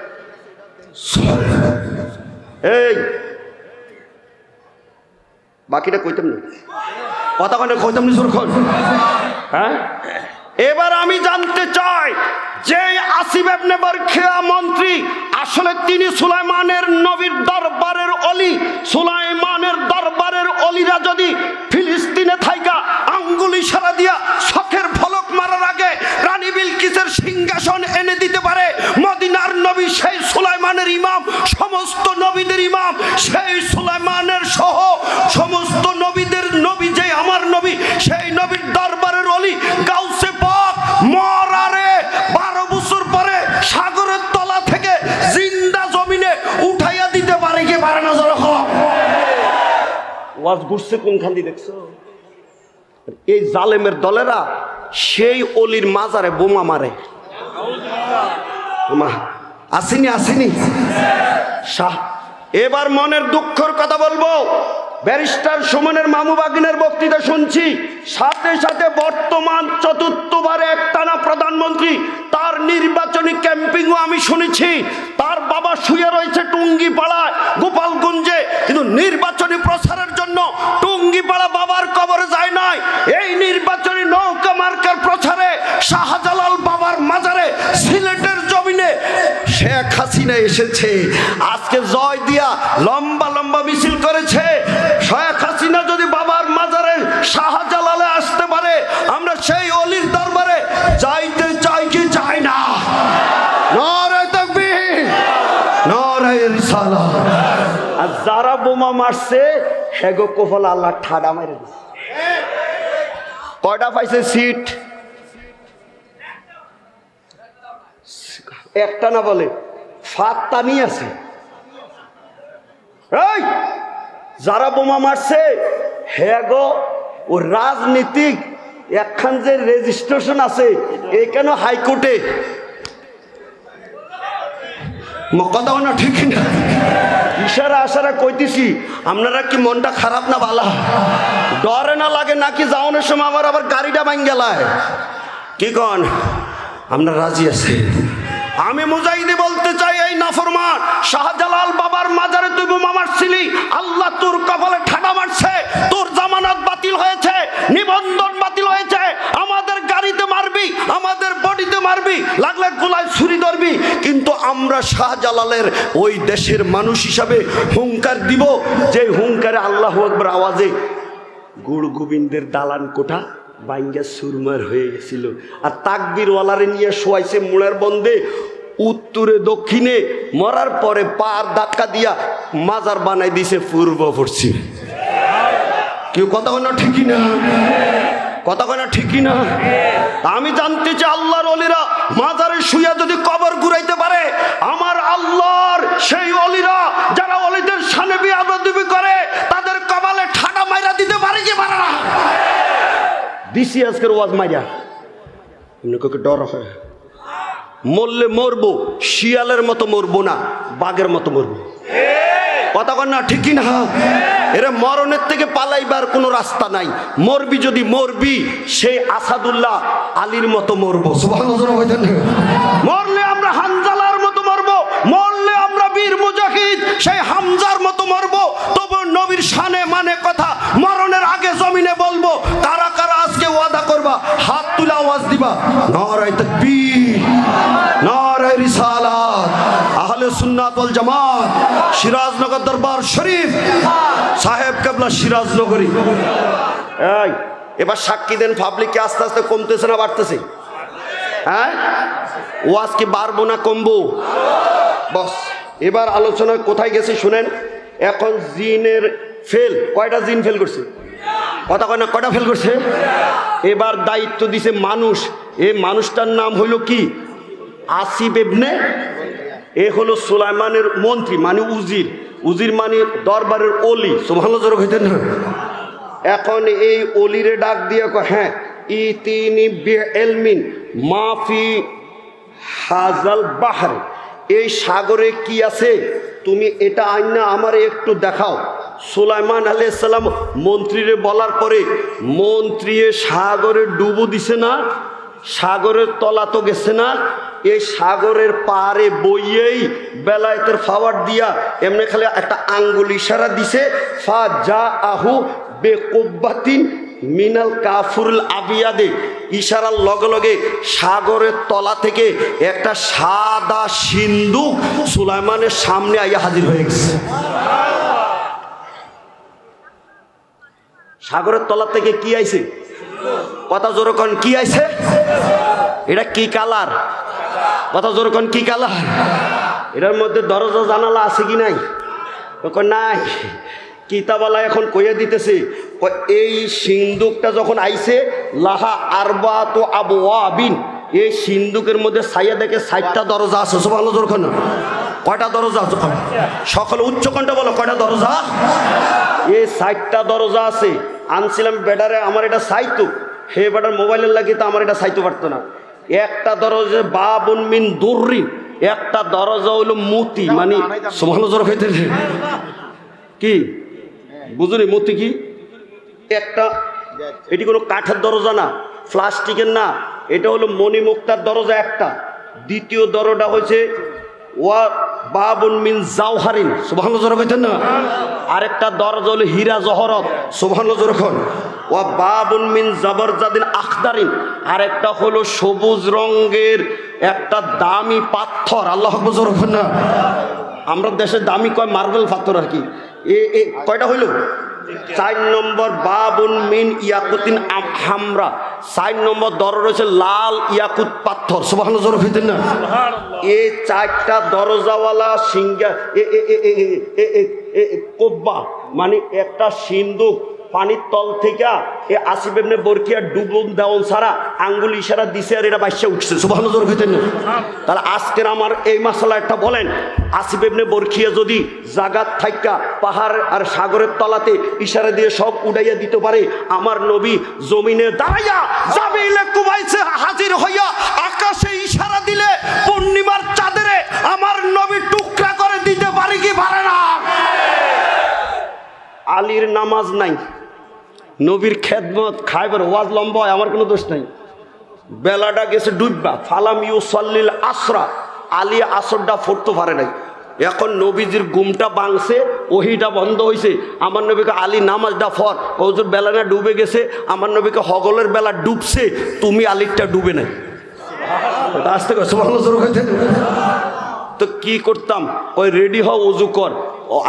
এই বাকিটা কইতাম না, কথা কইতাম না সুরখন। হ্যাঁ, এবার আমি জানতে চাই যে আসিফ ইবনে বরখিয়া মন্ত্রী আসলে তিনি সুলাইমানের নবীর দরবারের অলি। সুলাইমানের দরবারের অলিরা যদি ফিলিস্তিনে থাইকা আঙ্গুল ইশারা দিয়া শখের ফলক মারার আগে রানী বিলকিসের সিংহাসন এনে দিতে পারে, মদিনার নবী সেই সুলাইমানের ইমাম, সমস্ত নবীদের ইমাম সেই সুলাইমানের সহ সমস্ত নবীদের নবী যে আমার নবী, সেই নবীর দরবারের অলি গাউসে পাক মরারে 12 বছর পরে সাগরের তলা থেকে জিন্দা জমিনে উঠাইয়া দিতে পারে কি পারে না? জোরে হোক। ওয়াজ ঘুরছে কোনখান দিয়ে দেখছো? এই জালেমের দলেরা সেই অলির মাজারে বোমা মারে। আসেনি আসেনি শাহ। এবার মনের দুঃখের কথা বলবো। ব্যারিস্টার সুমনের মামু বাগিনের বক্তৃতা শুনছি, সাথে সাথে বর্তমান চতুর্থবারে একটানা প্রধানমন্ত্রী, তার নির্বাচনী ক্যাম্পিংও আমি শুনেছি। তার বাবা শুয়ে রয়েছে টুঙ্গিপাড়ায় গোপালগঞ্জে, কিন্তু নির্বাচনী প্রচারের জন্য টুঙ্গিপাড়া বাবার কবরে যায় নাই। এই নির্বাচনী নৌকা মার্কার প্রচারে শাহজালাল বাবার মাজারে সিলেটের জমিনে শেখ হাসিনা এসেছে। আজকে জয় দিয়া লম্বা লম্বা মিছিল করেছে। শেখ হাসিনা যদি বাবার মাজারে শাহজালালে আসতে পারে, আমরা সেই অলির দরবারে যাইতে চাই কি চাই না? নারে তাকবীর, নারে রিসালাত। আর যারা বোমা মারছে হেগো কপাল আল্লাহ ঠাডা মেরে দিছে। কয়টা পাইছে সিট? একটা না বলে ফাত্তা নিয়ে আছে। এই যারা বোমা মারছে হেগো ও রাজনীতিক একখান যে রেজিস্ট্রেশন আছে এখানে হাইকোর্টে, কথা না ঠিক না? ইশারা আশারা কইতেছি, আপনারা কি মনটা খারাপ না বালা? ডরে না লাগে নাকি যাওয়ানোর সময় আমার আবার গাড়িটা ভাঙ গেলায়? কি কন আপনারা রাজি আছে? আমি মুজাহিদি বলতে চাই, এই নাফরমান শাহজালাল বাবার মাজারে তুই বোমা মারছিলি, আল্লাহ তোর কপালে ঠাডা মারছে, তোর জামানত বাতিল হয়েছে, নিবন্ধন বাতিল হয়েছে। আমাদের গাড়িতে মারবি, আমাদের বডিতে মারবি, লাগলে গোলায় ছুরি ধরবি, কিন্তু আমরা শাহজালালের ওই দেশের মানুষ হিসাবে হুঙ্কার দিব, যে হুঙ্কারে আল্লাহু আকবার আওয়াজে গুড় গোবিন্দের দালান কোঠা বাইঙ্গা সুরমার হয়ে গেছিল। আর তাকবীরওয়ালারে নিয়ে শোয়াইছে মুড়ের বন্ধে উত্তরে দক্ষিণে, মরার পরে পার ধাক্কা দিয়া মাজার বানাই দিছে পূর্ব পশ্চিম। কেউ কথা কয় না ঠিকই না? কথা কয় না ঠিকই না? আমি জানতে চাই আল্লাহর অলিরা মাজারে শুইয়া যদি কবর ঘুরাইতে পারে, আমার আল্লাহর সেই অলিরা যারা অলিদের সামনে বিয়াদবি করে তাদের কপালে ঠাডা মাইরা দিতে পারে কি পারে না? দিছি আজকের ওয়াজ মাইরা কাউকে ডর হয়। মরলে মরবো, শিয়ালের মতো মরবো না, বাঘের মতো মরবো। কথা কন না ঠিকই না? এরা মরণের থেকে পালাইবার কোনো রাস্তা নাই। মরবি যদি মরবি সেই আসাদুল্লাহ আলীর মতো মরবো। মরলে আমরা হামজালার মতো মরবো, মরলে আমরা বীর মুজাহিদ সেই হামজার মতো মরবো। তবু নবীর শানে মানে কথা মরণের আগে জমিনে বলবো। কারা কারা আজকে ওয়াদা করবা? হাত তুলে আওয়াজ দিবা, নারায়ে তাকবীর, নারায়ে রিসালাত, আহলে সুন্নাত ওয়াল জামাত, সিরাজনগর দরবার শরীফ, সাহেব কেবলা সিরাজনগরী। এই এবার সাক্ষী দেন, পাবলিককে আস্তে আস্তে কমতেছে না বাড়তেছে? হ্যাঁ, ওয়াজ কি বাড়বো না কমবো? বস এবার আলোচনা কোথায় গেছে শুনেন। এখন জিনের ফেল, কয়টা জিন ফেল করছে? কথা কয় না, কয়টা ফেল করছে? এবার দায়িত্ব দিছে মানুষ। এই মানুষটার নাম হইল কি? আসিফ ইবনে, এ হলো সুলাইমানের মন্ত্রী, মানে উজির। উজির মানে দরবারের অলি। সুবহানাল্লাহ জোরে কইতেন না? এখন এই অলিরে ডাক দিয়ে কয়, হ্যাঁ ইতিনি বিইলমিন মা ফি হাজাল বাহর, এই সাগরে কি আছে তুমি এটা আইনা আমারে একটু দেখাও। সুলাইমান আলাইহিস সালাম মন্ত্রীরে বলার পরে মন্ত্রী সাগরে ডুবো দিছে না, সাগরের তলা তো গেছে না, এই সাগরের পারে বইয়েই বেলায়েতের ফাওয়ার দিয়া এমনি খালি একটা আঙ্গুল ইশারা দিছে, ফা যা আহু বেকুব্বাতিন মিনাল কাফুরুল আবিয়াদে, ইশারার লগে লগে সাগরের তলা থেকে একটা সাদা সিন্ধুক সুলাইমানের সামনে আইয়া হাজির হয়ে গেছে। সাগরের তলা থেকে কি আইছে? কথা জোরে কোন, কি আইছে? এটা কি কালার? কথা জোরে কোন, কি কালার? এটার মধ্যে দরজা জানালা আছে কি নাই? নাই। কিতাবালা এখন কইয়া দিতেছে এই সিন্ধুকটা যখন আইছে লাহা আরবাতু আবওয়াবিন, এই সিন্ধুকের মধ্যে ছাইয়া দেখে 60টা দরজা আছে। সুবহানাল্লাহ জোরে কোন, কয়টা দরজা? সকলে উচ্চ কণ্ঠে বলো, কয়টা দরজা? এই 60টা দরজা আছে। আনছিলাম বেডারে, আমার এটা চাইতো, হে বেটার মোবাইলের লাগে তো আমার এটা চাইতে পারতো না। একটা দরজা বাবুন মিন দুররি, একটা দরজা হইল মতি, মানে সুবহানাল্লাহ জোরে কইতে কি বুঝুনি মতি কি? একটা এটি কোনো কাঠের দরজা না, প্লাস্টিকের না, এটা হলো মণিমুক্তার দরজা একটা। দ্বিতীয় দরজা হয়েছে ওয়া বাবুন মিন জাওহারিন, সুবহানাল্লাহ জোরে কইতেন না। আরেকটা দরজা হলো হীরা জহরত, সুবহানাল্লাহ জোরে কোন। ওয়া বাবুন মিন জাবরজাদিন আখদারিন, আরেকটা হলো সবুজ রঙের একটা দামি পাথর। আল্লাহু আকবার জোরে কোন না। আমরা দেশে দামি কয় মার্বেল পাথর আর কি। এ কয়টা হইল? 4 নম্বর বাবুন মিন ইয়াকুতিন হামরা, 4 নম্বর দরজা রয়েছে লাল ইয়াকুত পাথর। সুবহানাল্লাহ জোরে কইতেন না। এই 4টা দরজাওয়ালা সিংহা কোব্বা, মানে একটা সিন্ধুক পানির তল থেকে এ আসিফ ইবনে বরকিয়া ডুবুন দেওয়ান ছাড়া আঙ্গুল ইশারা দিছে আর এটা বাইসা উঠছে। সুবহানাল্লাহ জোরে কইতেন না। তাহলে আজকের আমার এই মাসালা একটা বলেন, আসিফ ইবনে বরকিয়া যদি জাগাত থাইকা পাহাড় আর সাগরের তলাতে ইশারা দিয়ে সব উড়াইয়া দিতে পারে, আমার নবী জমিনে দাঁড়াইয়া জাবিলে কুবাইছে হাজির হইয়া আকাশে ইশারা দিলে পূর্ণিমার চাঁদরে আমার নবী টুকরা করে দিতে পারে কি পারে না? আলীর নামাজ নাই, নবীর খেদমত খাইবার ওয়াজ লম্বা হয়, আমার কোনো দোষ নাই। বেলাটা গেছে ডুববা, ফালাম ইউসাল্লিল আসরা, আলী আসরটা পড়তে পারে নাই। এখন নবীজির ঘুমটা ভাঙছে, ওহিটা বন্ধ হয়েছে। আমার নবীকে আলী নামাজটা ফর, ওজোর বেলাটা ডুবে গেছে, আমার নবীকে হগলের বেলা ডুবছে, তুমি আলীরটা ডুবে নাই। আসতে তো কি করতাম? ওই রেডি হও, অজু কর।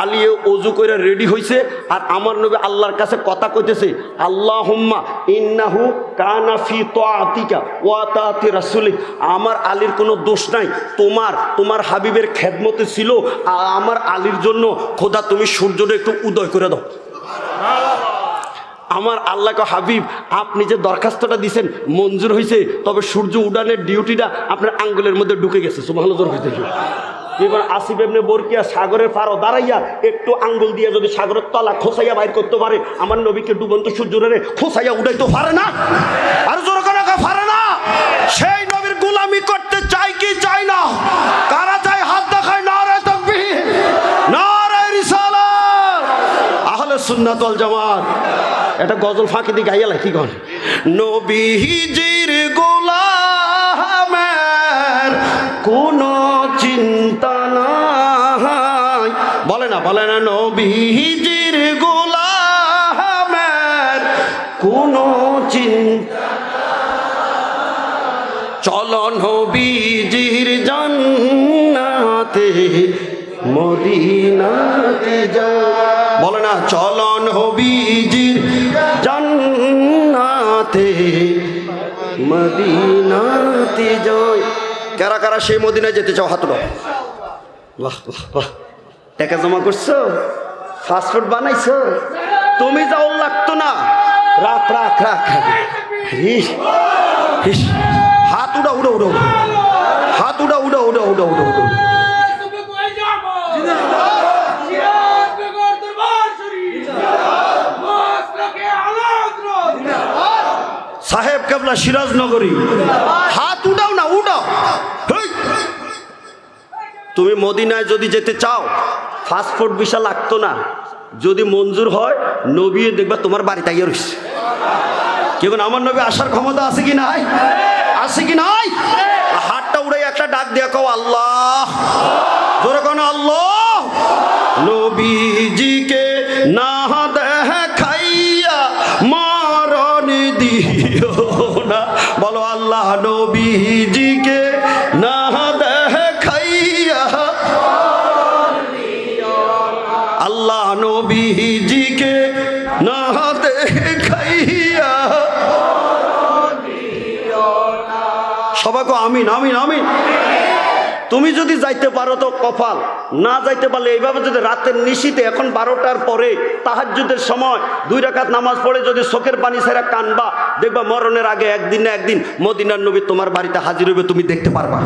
আলী অজু করে রেডি হয়েছে, আর আমার নবী আল্লাহর কাছে কথা কইতেছে, আল্লাহুম্মা ইন্নাহু কানা ফি তাআতিকা ওয়া তাআতি রাসূলিক। আমার আলীর কোনো দোষ নাই, তোমার হাবিবের খেদমতে ছিল। আমার আলীর জন্য খোদা তুমি সূর্যটা একটু উদয় করে দাও। আমার আল্লাহকে হাবিব, আপনি যে দরখাস্তটা দিয়েছেন মঞ্জুর হয়েছে, তবে সূর্য উডানের ডিউটিটা আপনার আঙ্গুলের মধ্যে ঢুকে গেছে। সুবহানাল্লাহ জোরে কইতেন। এবার আসিফ ইবনে বরকিয়া সাগরের পাড়ে দাঁড়াইয়া একটু আঙ্গুল দিয়ে যদি সাগরের তলা খোসাইয়া বাইর করতে পারে, আমার নবীকে ডুবন্ত সূর্যরে খোসাইয়া উঠাইতে পারে না? আর জোরে করে পারে না? সেই নবীর গোলামি করতে চাই কি চাই না? কারা চাই? হাত দেখায়। নারে তাকবীর, নারে রিসালাত, আহলে সুন্নাত ওয়াল জামাত। এটা গজল ফাঁকি দিয়ে গাইয়া কি কন? নবীজির গোলামের কোনো চিন্তা নাই, বলে না নবীজির গোলামের কোনো চিন্তা। চলো নবীজির জান্নাতে মদিনাতে যাও, বলে না চলো নবীজির জান্নাতে মদিনাতে যাই। কারা কারা সেই মদিনায় যেতে চাও? হাত উঠাও। বাহ বাহ বাহ, টাকা জমা করছো, ফাস্টফুড বানাইছো, তুমি যাও লাগতো না। রাখ রাখ রাখ, হাত উড়া উড়া উড়া, হাত উড়া উড়া উড়া উড়া উড়া উড়া। সাহেব কেবলা সিরাজনগরী। হাত উঠাও না, উঠাও। হেই! তুমি মদিনায় যদি যেতে চাও পাসপোর্ট ভিসা লাগতো না, যদি মঞ্জুর হয় নবী দেখবা তোমার বাড়িতে আইয়া রইছে। কেমন আমার নবী আসার ক্ষমতা আছে কি নাই? আছে কি নাই? হাতটা উড়ে একটা ডাক দিয়া কও আল্লাহ, জোরে কোন আল্লাহ। নবীজিকে না দেখাইয়া মরণ দিও না, বলো আল্লাহ নবীজিকে না দেখাইয়া, আল্লাহ নবীজিকে না দেখাইয়া। সবাইকে আমিন আমিন আমিন। তুমি যদি যাইতে পারো তো কপাল, না যাইতে পারলে এইভাবে যদি রাতের নিশীতে এখন 12টার পরে তাহাজ্জুদের সময় 2 রাকাত নামাজ পড়ে যদি চোখের পানি ছেড়ে কানবা, দেখবা মরণের আগে একদিন না একদিন মদিনার নবী তোমার বাড়িতে হাজির হবে, তুমি দেখতে পারবা।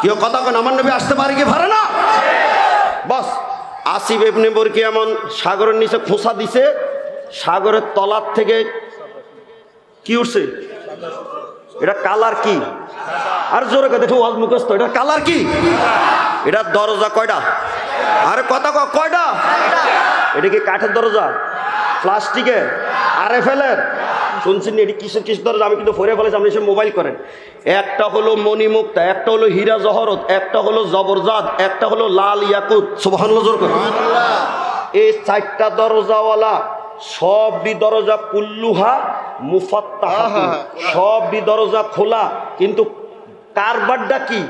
কেউ কথা কেন আমার নবী আসতে পারে কি পারে না? বস আসিফ ইবনে বরকি এমন সাগরের নিচে খোঁচা দিছে, সাগরের তলার থেকে কি উঠছে? এটা কালার কি? আর জোরে কথা দেখো ওয়াজ মুখস্থ, এটা কালার কি? এটা দরজা কয়টা? আরে কথা কয়টা? এটা কি কাঠের দরজা, প্লাস্টিকের, আরএফএলের? শুনছেন এটি কিসের দরজা? আমি কিন্তু ফোরে ফেলেছি, আপনি এসে মোবাইল করেন। একটা হলো মণিমুক্তা, একটা হলো হীরা জহরত, একটা হলো জবরজাদ, একটা হলো লাল ইয়াকুত। সুবহানাল্লাহ জোর করে। এই 4টা দরজাওয়ালা সবই দরজা কুল্লুহা মুফাত্তাহা, সবই দরজা খোলা, কিন্তু কারবারটা কি?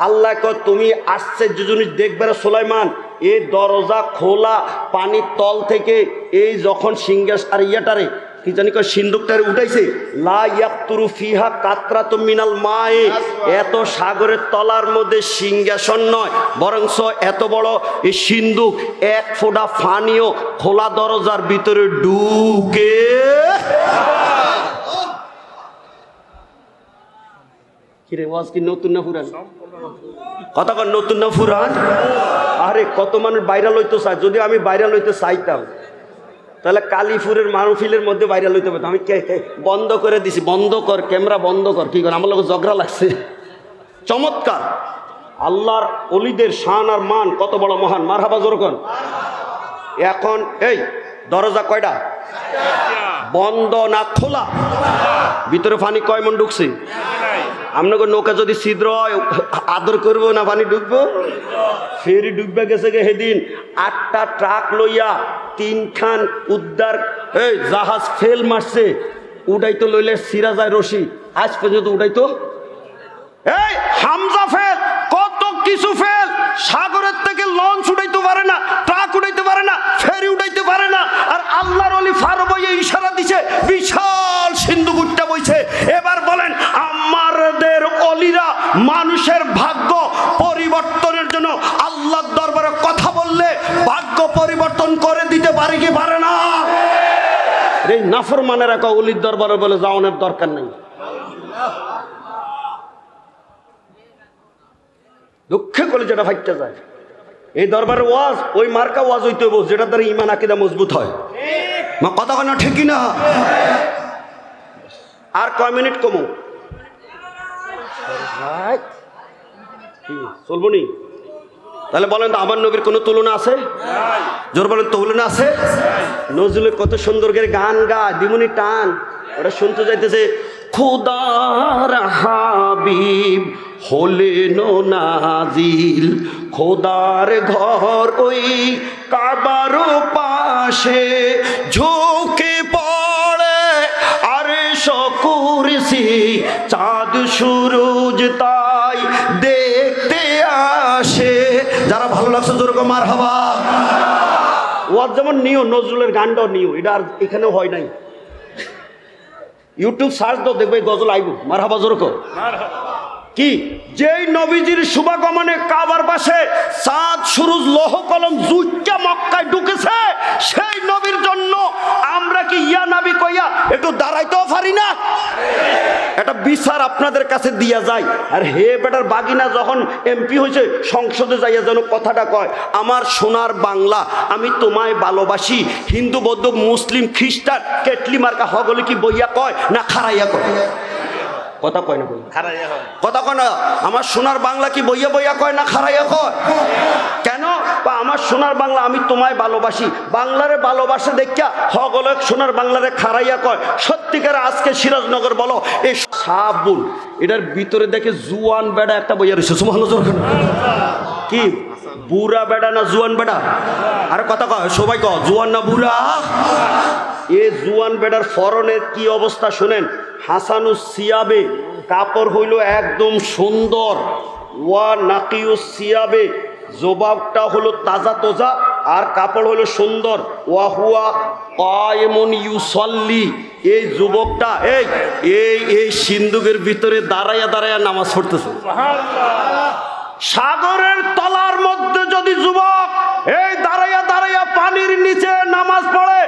আল্লাহ কয় তুমি আশ্চর্য জিনিস দেখবে রে সুলাইমান, এই দরজা খোলা, পানির তল থেকে এই যখন সিংহাস আর ইয়াটারে কি জানি কয় সিন্দুকটারে উঠাইছে, লা ইয়াকতুরু ফিহা কাতরাতুম মিনাল মায়ে, এত সাগরের তলার মধ্যে সিংহাসন নয়, বরংস এত বড় এই সিন্দুক, 1 ফোঁটা পানিও খোলা দরজার ভিতরে ঢুকে। কিরে ওয়াজ কি নতুন না পুরান? কথা কর নতুন না পুরান? আরে কত মানুষ ভাইরাল হইতে চায়। যদি আমি ভাইরাল হইতে চাইতাম তাহলে কালীপুরের মাহফিলের মধ্যে ভাইরাল হইতে পারতাম। আমি বন্ধ করে দিছি, বন্ধ কর ক্যামেরা, বন্ধ কর। কি কর? আমার লোক ঝগড়া লাগছে। চমৎকার। আল্লাহর অলিদের শান আর মান কত বড় মহান। মারহাবা জোরে কোন। এখন এই দরজা কয়টা? বন্ধ না খোলা? ভিতরে পানি কয় মন ঢুকছে? আপনাকে নৌকা যদি ছিদ্র হয় আদর করবো না পানি ঢুকবো? ফেরি ডুববে গেছে গে সেদিন 8টা ট্রাক লইয়া 3 খান উদ্ধার এই জাহাজ ফেল মারছে, উঠাইতো লইলে সিরা যায় রশি, আজ পর্যন্ত উঠাইতো। এই হামজা ফেল, কত কিছু ফেল, সাগরের থেকে লঞ্চ উঠাইতে পারে না, ট্রাক উঠাইতে পারে না, ফেরি উঠাইতে পারে না, আর আল্লাহর ওলি ফারবইয়ে ইশারা দিছে, বিশাল সিন্ধু গুট্টা বইছে। এবার বলেন আমাদের অলিরা মানুষের ভাগ্য পরিবর্তনের জন্য আল্লাহর দরবারে কথা বললে ভাগ্য পরিবর্তন করে দিতে পারে কি পারে না? এই নাফরমানেরা কয় অলির দরবারে বলে যাওয়ানোর দরকার নেই। দুঃখে করে যেটা ফাইটটা যায়। এই দরবারের ওয়াজ ওই মার্কা ওয়াজ হইতে হবে যেটার দ্বারা ইমান আকীদা মজবুত হয়। মা কথা কেন ঠিক না? আর কয় মিনিট কমো চলবো নি? তাহলে বলেন তো আমার নবীর কোনো তুলনা আছে? জোর বলেন তুলনা আছে? নজরুলের কত সুন্দর করে গান গায়, দিমুনি টান, ওরা শুনতে যাইতেছে। খোদার হাবিব হলেন নাজিল, খোদার ঘর ওই কাবার পাশে, ঝুঁকে পড়ে আরে কুরসি, চাঁদ সূরজ তাই দেখতে আসে। যারা ভালো লাগছে যেরকম মারহাবা। ওয়াজ যেমন নিও, নজরুলের গানটাও নিও, এটা আর এখানেও হয় নাই। ইউটিউব সার্চ দাও, দেখবে গজল আইব। মারহাবা জোরকো। কি যেই নবীজির শুভাগমনে কাবার পাশে চাঁদ সূরজ লৌহ কলম জুইটা মক্কায় ঢুকেছে, সেই নবীর জন্য আমরা কি ইয়া নবী কইয়া একটু দাঁড়াইতেও পারি না? এটা একটা বিচার আপনাদের কাছে দিয়া যায়। আর হে বেটার বাগিনা যখন এমপি হয়েছে সংসদে যাইয়া যেন কথাটা কয়, আমার সোনার বাংলা আমি তোমায় ভালোবাসি। হিন্দু বৌদ্ধ মুসলিম খ্রিস্টান কেটলি মার্কা হগলে কি বইয়া কয় না খারাইয়া কয়? কথা কয় না, কথা কয় না। আমার সোনার বাংলা কি বইয়া বইয়া কয় না খারাইয়া কয়? কেন? বা আমার সোনার বাংলা আমি তোমায় ভালোবাসি, বাংলারে ভালোবাসে দেখা হগলে সোনার বাংলারে খারাইয়া কয়। সত্যিকার আজকে সিরাজনগর বলো এই সাবুন এটার ভিতরে দেখে জুয়ান বেড়া একটা বইয়া রয়েছে। সুবহানাল্লাহ। কি বুড়া বেড়া না জুয়ান বেড়া? আরে কথা কয় সবাই কয় জুয়ান না বুড়া? এ জুয়ান বেড়ার ফরনের কি অবস্থা শুনেন। হাসানুস সিয়াবে কাপড় হইল একদম সুন্দর, ওয়া নাকিউস সিয়াবে জবাবটা হলো তাজা তোজা আর কাপড় হলো সুন্দর। ওয়া হুয়া কায়েমুন ইউসাল্লি, এই যুবকটা এই এই এই সিন্ধুকের ভিতরে দাঁড়াইয়া দাঁড়াইয়া নামাজ পড়তেছে। সাগরের তলার মধ্যে যদি যুবক এই দাঁড়াইয়া দাঁড়াইয়া পানির নিচে নামাজ পড়ে,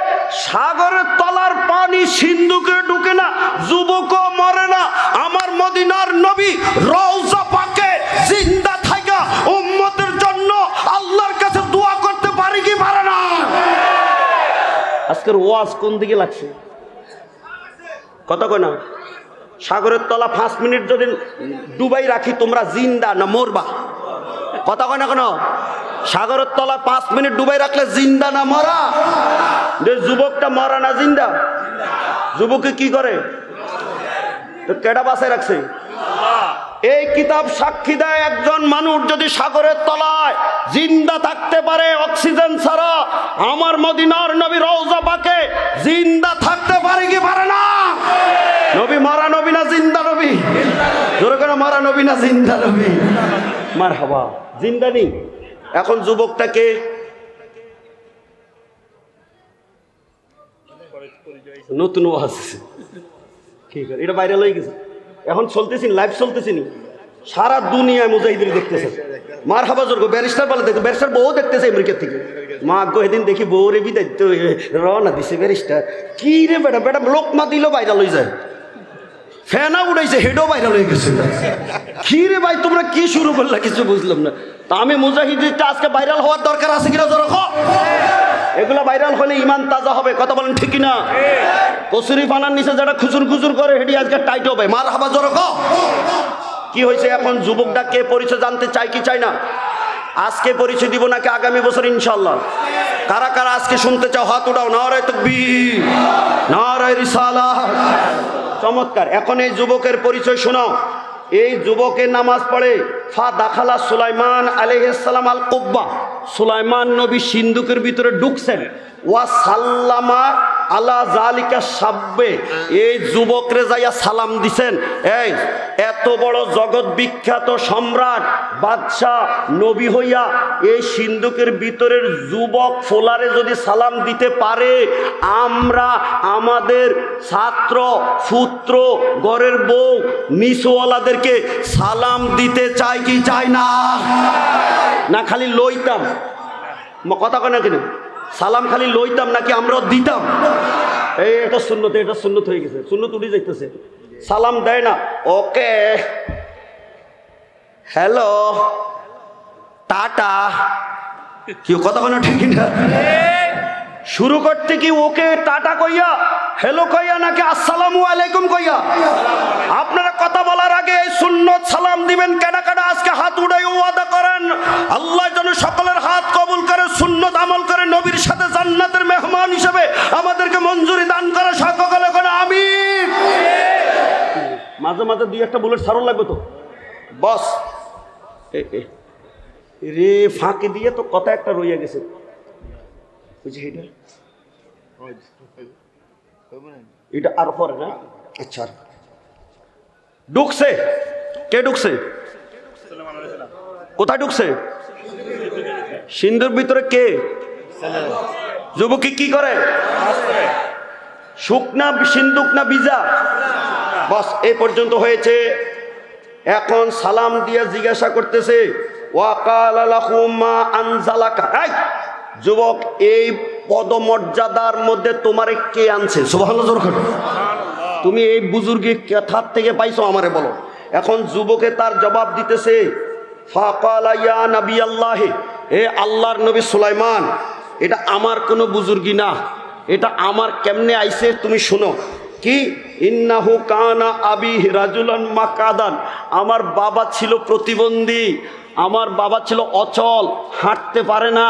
সাগরের তলার পানি সিন্ধুকে ঢুকে না, যুবকও মরে না। আমার মদিনার নবী রওজা পাকে জিন্দা থাকা উম্মতের জন্য আল্লাহর কাছে দোয়া করতে পারি কি পারে না? আজকের ওয়াজ কোন দিকে লাগছে? কথা কয় না। সাগরের তলা 5 মিনিট যদি ডুবাই রাখি তোমরা জিন্দা না মরবা? কথা কয় না কেন? সাগরের তলা 5 মিনিট ডুবাই রাখলে জিন্দা না মরা? যে যুবকটা মরা না জিন্দা? যুবকে কি করে? তো কেডা বাসায় রাখছে? এই কিতাব সাক্ষী দেয় একজন মানুষ যদি সাগরের তলায় জিন্দা থাকতে পারে অক্সিজেন ছাড়া, আমার মদিনার নবী রওজা পাকে জিন্দা থাকতে পারে কি পারে না? নবী মারা নবী না জিন্দা নবী? জোরে করে মারা নবী না জিন্দা নবী? মারহাবা, জিন্দা নেই। এখন যুবকটাকে নতুন ওয়াজ কি করে এটা ভাইরাল হয়ে গেছে, এখন চলতেছি লাইভ চলতেছি নি, সারা দুনিয়ায় মুজাহিদিন দেখতেছে। মারহাবা জোর ব্যারিস্টার বলে দেখো, ব্যারিস্টার বউ দেখতেছে আমেরিকা থেকে। মা গো এদিন দেখি বউ রে বিদায় রওনা দিছে ব্যারিস্টার। কি রে বেটা বেটা লোক মা দিল ভাইরাল হয়ে যায়, ফ্যানা উড়াইছে হেডও ভাইরাল হয়ে গেছে। কি রে ভাই তোমরা কি শুরু করলা কিছু বুঝলাম না। তা আমি মুজাহিদিনটা আজকে ভাইরাল হওয়ার দরকার আছে কিনা জোর কও? এগুলা ভাইরাল হলে ইমান তাজা হবে, কথা বলেন ঠিক কিনা? কচুরি ফানার নিচে যারা খুচুর খুচুর করে হেডি আজকে টাইট হবে। মারহাবা জোর কও। কি হয়েছে এখন? যুবকটা কে পরিচয় জানতে চাই কি চাই না? আজকে পরিচয় দিব নাকি আগামী বছর ইনশাল্লাহ? কারা কারা আজকে শুনতে চাও হাত উঠাও। নারায়ে তাকবীর, নারায়ে রিসালাত। চমৎকার। এখন এই যুবকের পরিচয় শোনাও। এই যুবকের নামাজ পড়ে ফা দাখালা সুলাইমান আলাইহিস সালাম আল কুব্বা, সুলাইমান নবী সিন্ধুকের ভিতরে ঢুকছেন। ওয়া সাল্লামা আলা জালিকা সাব্বে, এই যুবকরে যাইয়া সালাম দিছেন। এই এত বড় জগৎ বিখ্যাত সম্রাট বাদশাহ নবী হইয়া এই সিন্ধুকের ভিতরের যুবক ফোলারে যদি সালাম দিতে পারে, আমরা আমাদের ছাত্র পুত্র ঘরের বউ নিচুওয়ালাদেরকে সালাম দিতে চাই কি চাই না? না খালি লইতাম? কথা কয় না কেন? সালাম খালি লইতাম নাকি আমরাও দিতাম? এই এটা সুন্নত, এটা সুন্নত হয়ে গেছে, সুন্নত উঠে যাইতেছে। সালাম দেয় না, ওকে হ্যালো টাটা, কেউ কথা কয় না ঠিক না? শুরু করতে কি ওকে টাটা কইয়া হ্যালো কইয়া নাকি আসসালামু আলাইকুম কইয়া? আপনারা কথা বলার আগে এই সুন্নত সালাম দিবেন। কেডা কেডা আজকে হাত উঠাই ওয়াদা করেন আল্লাহ যেন সকলের হাত কবুল করে, সুন্নত আমল করে, নবীর সাথে জান্নাতের মেহমান হিসেবে আমাদেরকে মঞ্জুরি দান করে। সকলে করে আমিন। মাঝে মাঝে দুই একটা বুলেট সারণ লাগবে তো বস। রে ফাঁকি দিয়ে তো কথা একটা রইয়া গেছে, এটা আর পরে না। আচ্ছা ঢুকছে কে? ঢুকছে কোথায়? ঢুকছে সিন্ধুর ভিতরে কে? যুবক কি করে? শুকনা সিন্ধুক না ভিজা? বস এই পর্যন্ত হয়েছে। এখন সালাম দিয়া জিজ্ঞাসা করতেছে ওয়াকালা লাহুম মা আনজালাকা, যুবক এই পদমর্যাদার মধ্যে তোমারে কে আনছে? সুবহানাল্লাহ। তুমি এই বুজুর্গের কথার থেকে পাইছো আমারে বলো। এখন যুবকে তার জবাব দিতেছে, ফাকালা ইয়া নবী আল্লাহ, হে আল্লাহর নবী সুলাইমান, এটা আমার কোনো বুজুর্গি না, এটা আমার কেমনে আইছে তুমি শুনো। কি? ইন্নাহু কানা আবি রাজুলান মাকাদান, আমার বাবা ছিল প্রতিবন্ধী, আমার বাবা ছিল অচল, হাঁটতে পারে না,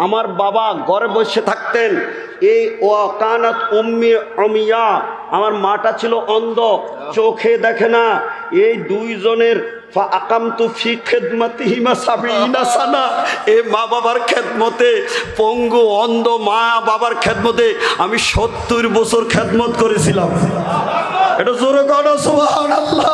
আমার বাবা ঘরে বসে থাকতেন। এই ওয়াকানাত উম্মি অমিয়া, আমার মাটা ছিল অন্ধ, চোখে দেখে না। এই দুইজনের আকামতু ফি খেদমাতিহিমা সাবিনা সানা, এ মা বাবার খেদমতে, পঙ্গু অন্ধ মা বাবার খেদমতে আমি 70 বছর খেদমত করেছিলাম। এটা জোরে কানা সুবহানাল্লাহ।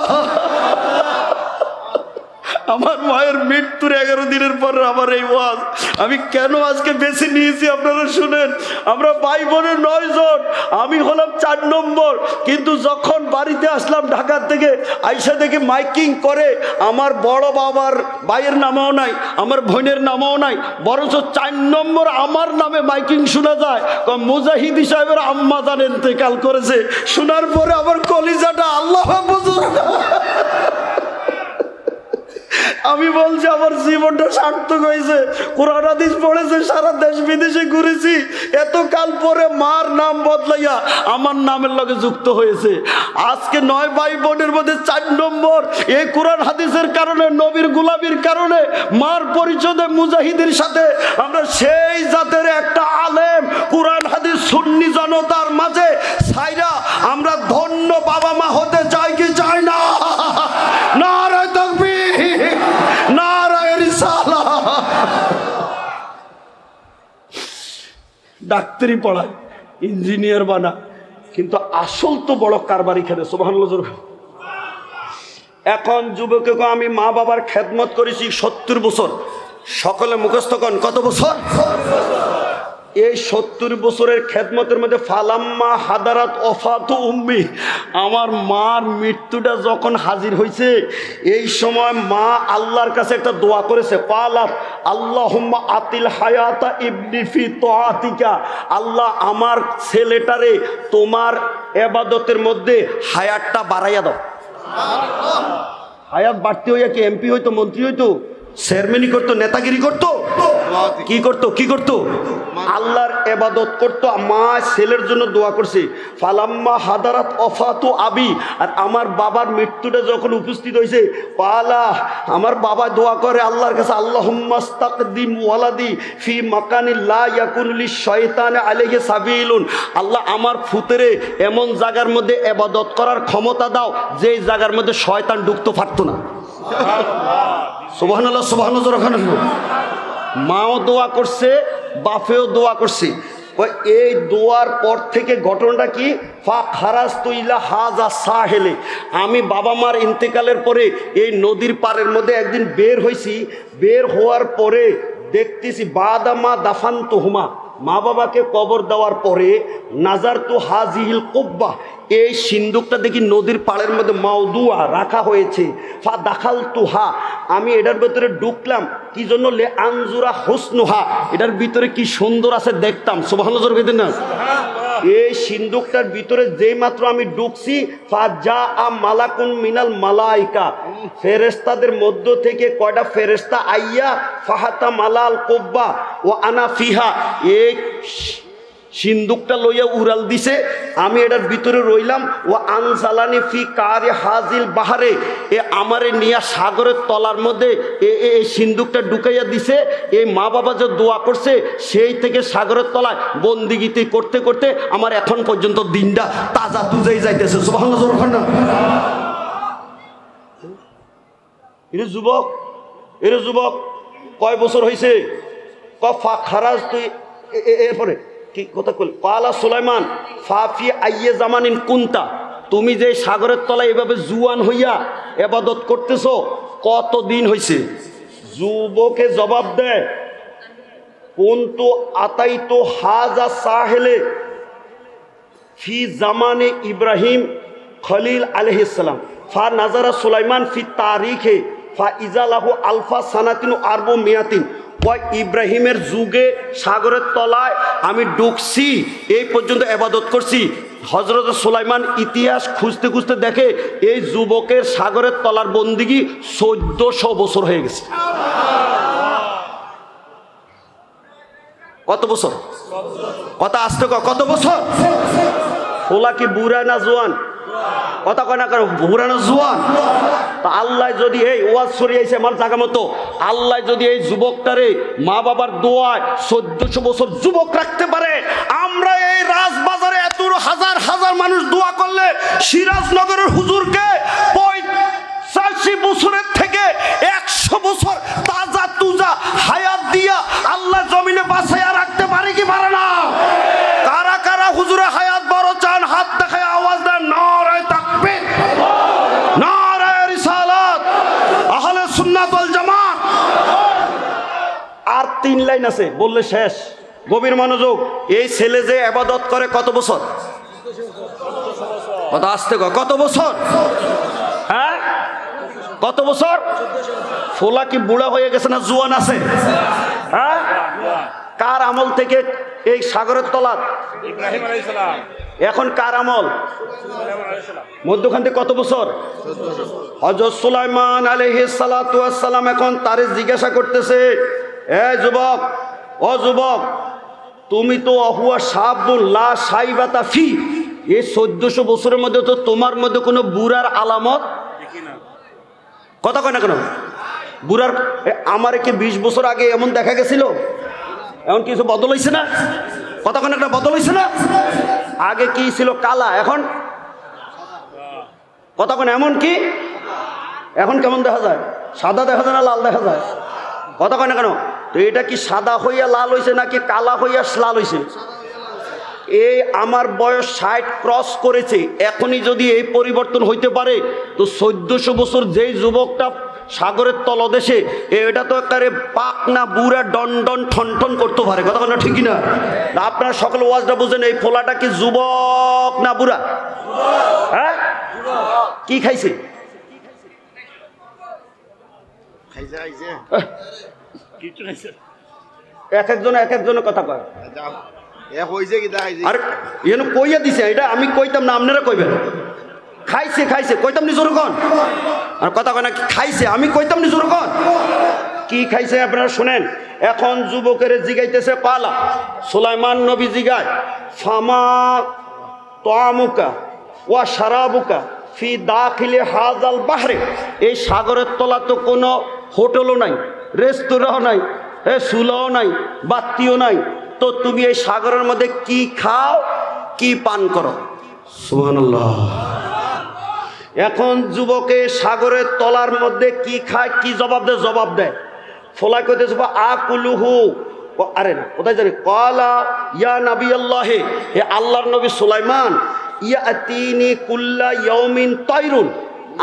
আমার মায়ের মৃত্যুর 11 দিনের পর আমার এই ওয়াজ আমি কেন আজকে বেছে নিয়েছি আপনারা শুনেন। আমরা ভাই বোনের 9 জন, আমি হলাম 4 নম্বর। কিন্তু যখন বাড়িতে আসলাম ঢাকার থেকে, আইসা দেখে মাইকিং করে আমার বড় বাবার ভাইয়ের নামও নাই, আমার বোনের নামও নাই, বরঞ্চ 4 নম্বর আমার নামে মাইকিং শোনা যায়। মুজাহিদি সাহেবের আম্মা জান ইন্তেকাল করেছে। শোনার পরে আমার কলিজাটা আল্লাহ বুঝুন, আমি বলছি আমার জীবনটা সার্থক হয়েছে। কোরআন হাদিস পড়েছে, সারা দেশ বিদেশে ঘুরেছি, এতকাল পরে মার নাম বদলাইয়া আমার নামের লগে যুক্ত হয়েছে। আজকে 9 ভাই বোনের মধ্যে 4 নম্বর। এই কোরআন হাদিসের কারণে, নবীর গোলামির কারণে, মার পরিচয়ে মুজাহিদের সাথে আমরা সেই জাতের একটা আলেম কোরআন হাদিস সুন্নি জনতার মাঝে ছাইরা আমরা ধন্য বাবা মা হতে চাই কি চাই না? নারায়ে তাকবীর, নারায়ে রিসালাহ। ডাক্তারি পড়ায়, ইঞ্জিনিয়ার বানা, কিন্তু আসল তো বড় কারবারি খেলে। সুবহানাল্লাহ। এখন যুবককে আমি মা বাবার খেদমত করেছি 70 বছর। সকলে মুখস্থ করেন, কত বছর? এই 70 বছরের খেদমতের মধ্যে ফালাম্মা হাদারাত ওফাতু উম্মি, আমার মার মৃত্যুটা যখন হাজির হয়েছে, এই সময় মা আল্লাহর কাছে একটা দোয়া করেছে। পালাত আল্লাহুম্মা আতিল হায়াতা ইবনি ফি তাআতিকা, আল্লাহ আমার ছেলেটারে তোমার ইবাদতের মধ্যে হায়াতটা বাড়াইয়া দাও। হায়াত বাড়তে হইয়া কি এমপি হইতো, মন্ত্রী হইতো, চেয়ারম্যানই করতো, নেতাগিরি করতো, কি করতো? কি করতো? আল্লাহর ইবাদত করতো। মা ছেলের জন্য দোয়া করছে। ফালাম্মা হাদারাত ওফাতু আবি, আর আমার বাবার মৃত্যুটা যখন উপস্থিত হয়েছে, পালা আমার বাবা দোয়া করে আল্লাহর কাছে, আল্লাহুম্মা ইস্তাকদিম ওয়ালাদি ফি মাকানি লা ইয়াকুন লিশ-শাইতানি আলাইহি সাবিলুন, আল্লাহ আমার ফুতেরে এমন জায়গার মধ্যে ইবাদত করার ক্ষমতা দাও যেই জায়গার মধ্যে শয়তান ঢুকতে পারতো না। সুবহানাল্লাহ, সুবহানাল্লাহ। মাও দোয়া করছে, বাপেও দোয়া করছে। এই দোয়ার পর থেকে ঘটনাটা কি? ফা খারাজতু ইলা হাজা সাহেলে, আমি বাবা মার ইন্তেকালের পরে এই নদীর পাড়ের মধ্যে একদিন বের হয়েছি। বের হওয়ার পরে দেখতেছি বাদামা দাফান্তু হুমা, মা বাবাকে কবর দেওয়ার পরে নাজার তু হাজিহিল কুব্বা, এই সিন্দুকটা দেখি নদীর পাড়ের মধ্যে মাউদুয়া রাখা হয়েছে। ফা দাখাল তুহা, আমি এটার ভিতরে ঢুকলাম। কি জন্য? লে আনজুরা হুসনুহা, এটার ভিতরে কি সুন্দর আছে দেখতাম। সুবহানাল্লাহ না? এই সিন্দুকটার ভিতরে যেই মাত্র আমি ঢুকছি, ফাজা আ মালাকুন মিনাল মালাইকা, ফেরেশতাদের মধ্য থেকে কয়টা ফেরেশতা আইয়া ফাহাতা মালাল কুব্বা ও আনা ফিহা, এই সিন্দুকটা লইয়া উড়াল দিছে। আমি এটার ভিতরে রইলাম। ও আনসালানি ফি কারে হাজিল বাহারে, এ আমারে নিয়া সাগরের তলার মধ্যে এই সিন্দুকটা ঢুকাইয়া দিছে। এই মা বাবা যে দোয়া করছে, সেই থেকে সাগরের তলায় বন্দিগিতি করতে করতে আমার এখন পর্যন্ত দিনটা তাজা তুজেই যাইতেছে। সুবহানাল্লাহ। যুবক, এরে যুবক, কয় বছর হয়েছে? ফা খারাজ তুই, এরপরে কি কথা কল? কালা সুলাইমান ফাফি আইয়ে জামানিন কুন্তা, তুমি যে সাগরের তলায় এভাবে জুয়ান হইয়া ইবাদত করতেছো কতদিন হয়েছে? যুবকে জবাব দেয়, কুনতু আতাইতু হাজা সাহেলে ফি জামানে ইব্রাহিম খলিল আলাইহিস সালাম, ফা নাজারা সুলাইমান ফি তারিখে ফা ইজালাহু আলফা সানাতিন আরবু মিয়াতিন কয় ইব্রাহিমের যুগে সাগরের তলায় আমি ঢুকছি, এই পর্যন্ত ইবাদত করছি। হযরত সুলাইমান ইতিহাস খুঁজতে খুঁজতে দেখে এই যুবকের সাগরের তলার বন্দিগি 1400 বছর হয়ে গেছে। কত বছর? কথা আসতে কত বছর? ওলা কি বুড়া না জোয়ান? কথা কয় না কারো বুড়া না জোয়ান? তা আল্লাহ যদি এই ওয়াজ সরিয়েছে আমার জায়গা মতো, আল্লাহ যদি এই যুবকটারে মা বাবার দোয়ায় 1400 বছর যুবক রাখতে পারে, আমরা এই রাজবাজারে এত হাজার হাজার মানুষ দোয়া করলে সিরাজনগরের হুজুরকে 85 বছরের থেকে 100 বছর তাজা তুজা হায়াত দিয়া আল্লাহ জমিনে বাঁচাইয়া রাখতে পারে কি পারে না? কারা কারা হুজুরে হায়াত বড় চান হাত দেখায় আওয়াজ দেন নারায়ে তাকবীর, নারায়ে রিসালাত, আহলে সুন্নাত ওয়াল জামাত। আর 3 লাইন আছে বললে শেষ। গভীর মনোযোগ। এই ছেলে যে ইবাদত করে কত বছর? কথা আসতে কত বছর? হ্যাঁ কত বছর? ফোলা কি বুড়া হয়ে গেছে না জুয়ান আছে? হ্যাঁ কার আমল থেকে এই সাগরের তলা? ইব্রাহিম আলাইহিস সালাম। এখন কার আমল? মধ্যখান থেকে কত বছর? হযরত সুলাইমান আলাইহিস সালাতু ওয়াস সালাম এখন তারে জিজ্ঞাসা করতেছে, এ যুবক, ও যুবক, তুমি তো অহুয়া শাবুন লা শাইবাতা ফি, এই 1400 বছরের মধ্যে তো তোমার মধ্যে কোনো বুড়ার আলামত দেখি না। কথা কয় না কেন? বুড়ার আমার কি 20 বছর আগে এমন দেখা গেছিল? এমন কিছু বদল হয়েছে না? কথা কয় না কেন? বদল হয়েছে না? আগে কি ছিল? কালা, এখন কথা কয় না, এমন কি এখন কেমন দেখা যায়? সাদা দেখা যায় না লাল দেখা যায়? কথা কয় না কেন? তো এটা কি সাদা হইয়া লাল হয়েছে নাকি কালা হইয়া লাল হয়েছে? এই আমার বয়স 60 ক্রস করেছে, এখনই যদি এই পরিবর্তন হইতে পারে তো 1400 বছর যেই যুবকটা সাগরের তলদেশে, এটা তো একেবারে পাক না বুড়া ডন ডন ঠন ঠন করতে পারে। কথা না ঠিকই না? আপনারা সকল ওয়াজটা বুঝেন, এই ফোলাটা কি যুবক না বুড়া? হ্যাঁ কি খাইছে? এক একজনের কথা কয়। আর এন কইয়া দিছে, এটা আমি কইতাম না, আপনারা কইবেন। খাইছে খাইছে কইতাম নি জোর কন? আর কথা কয় না খাইছে, আমি কইতাম নি জোর কন? কি খাইছে আপনারা শুনেন। এখন যুবকের জিগাইতেছে পালা। সুলাইমান নবী জিগায়, ফামা তামুকা ওয়া শারাবুকা ফি দাখিলে হাজাল বাহরে, এই সাগরের তলা তো কোনো হোটেলও নাই, রেস্তোরাঁও নাই, চুলাও নাই, বাতিও নাই, তো তুমি এই সাগরের মধ্যে কি খাও কি পান করো? সুবহানাল্লাহ। এখন যুবকে সাগরের তলার মধ্যে কি খায় কি জবাব দেয়? জবাব দেয় ফোলা কইতেছে আকুলুহু, আরে না কোথায় জানি, ক্বালা ইয়া নবী আল্লাহে, হে আল্লাহর নবী সুলাইমান, ইয়াতিনি কুল্লা ইয়াউমিন তায়রুন,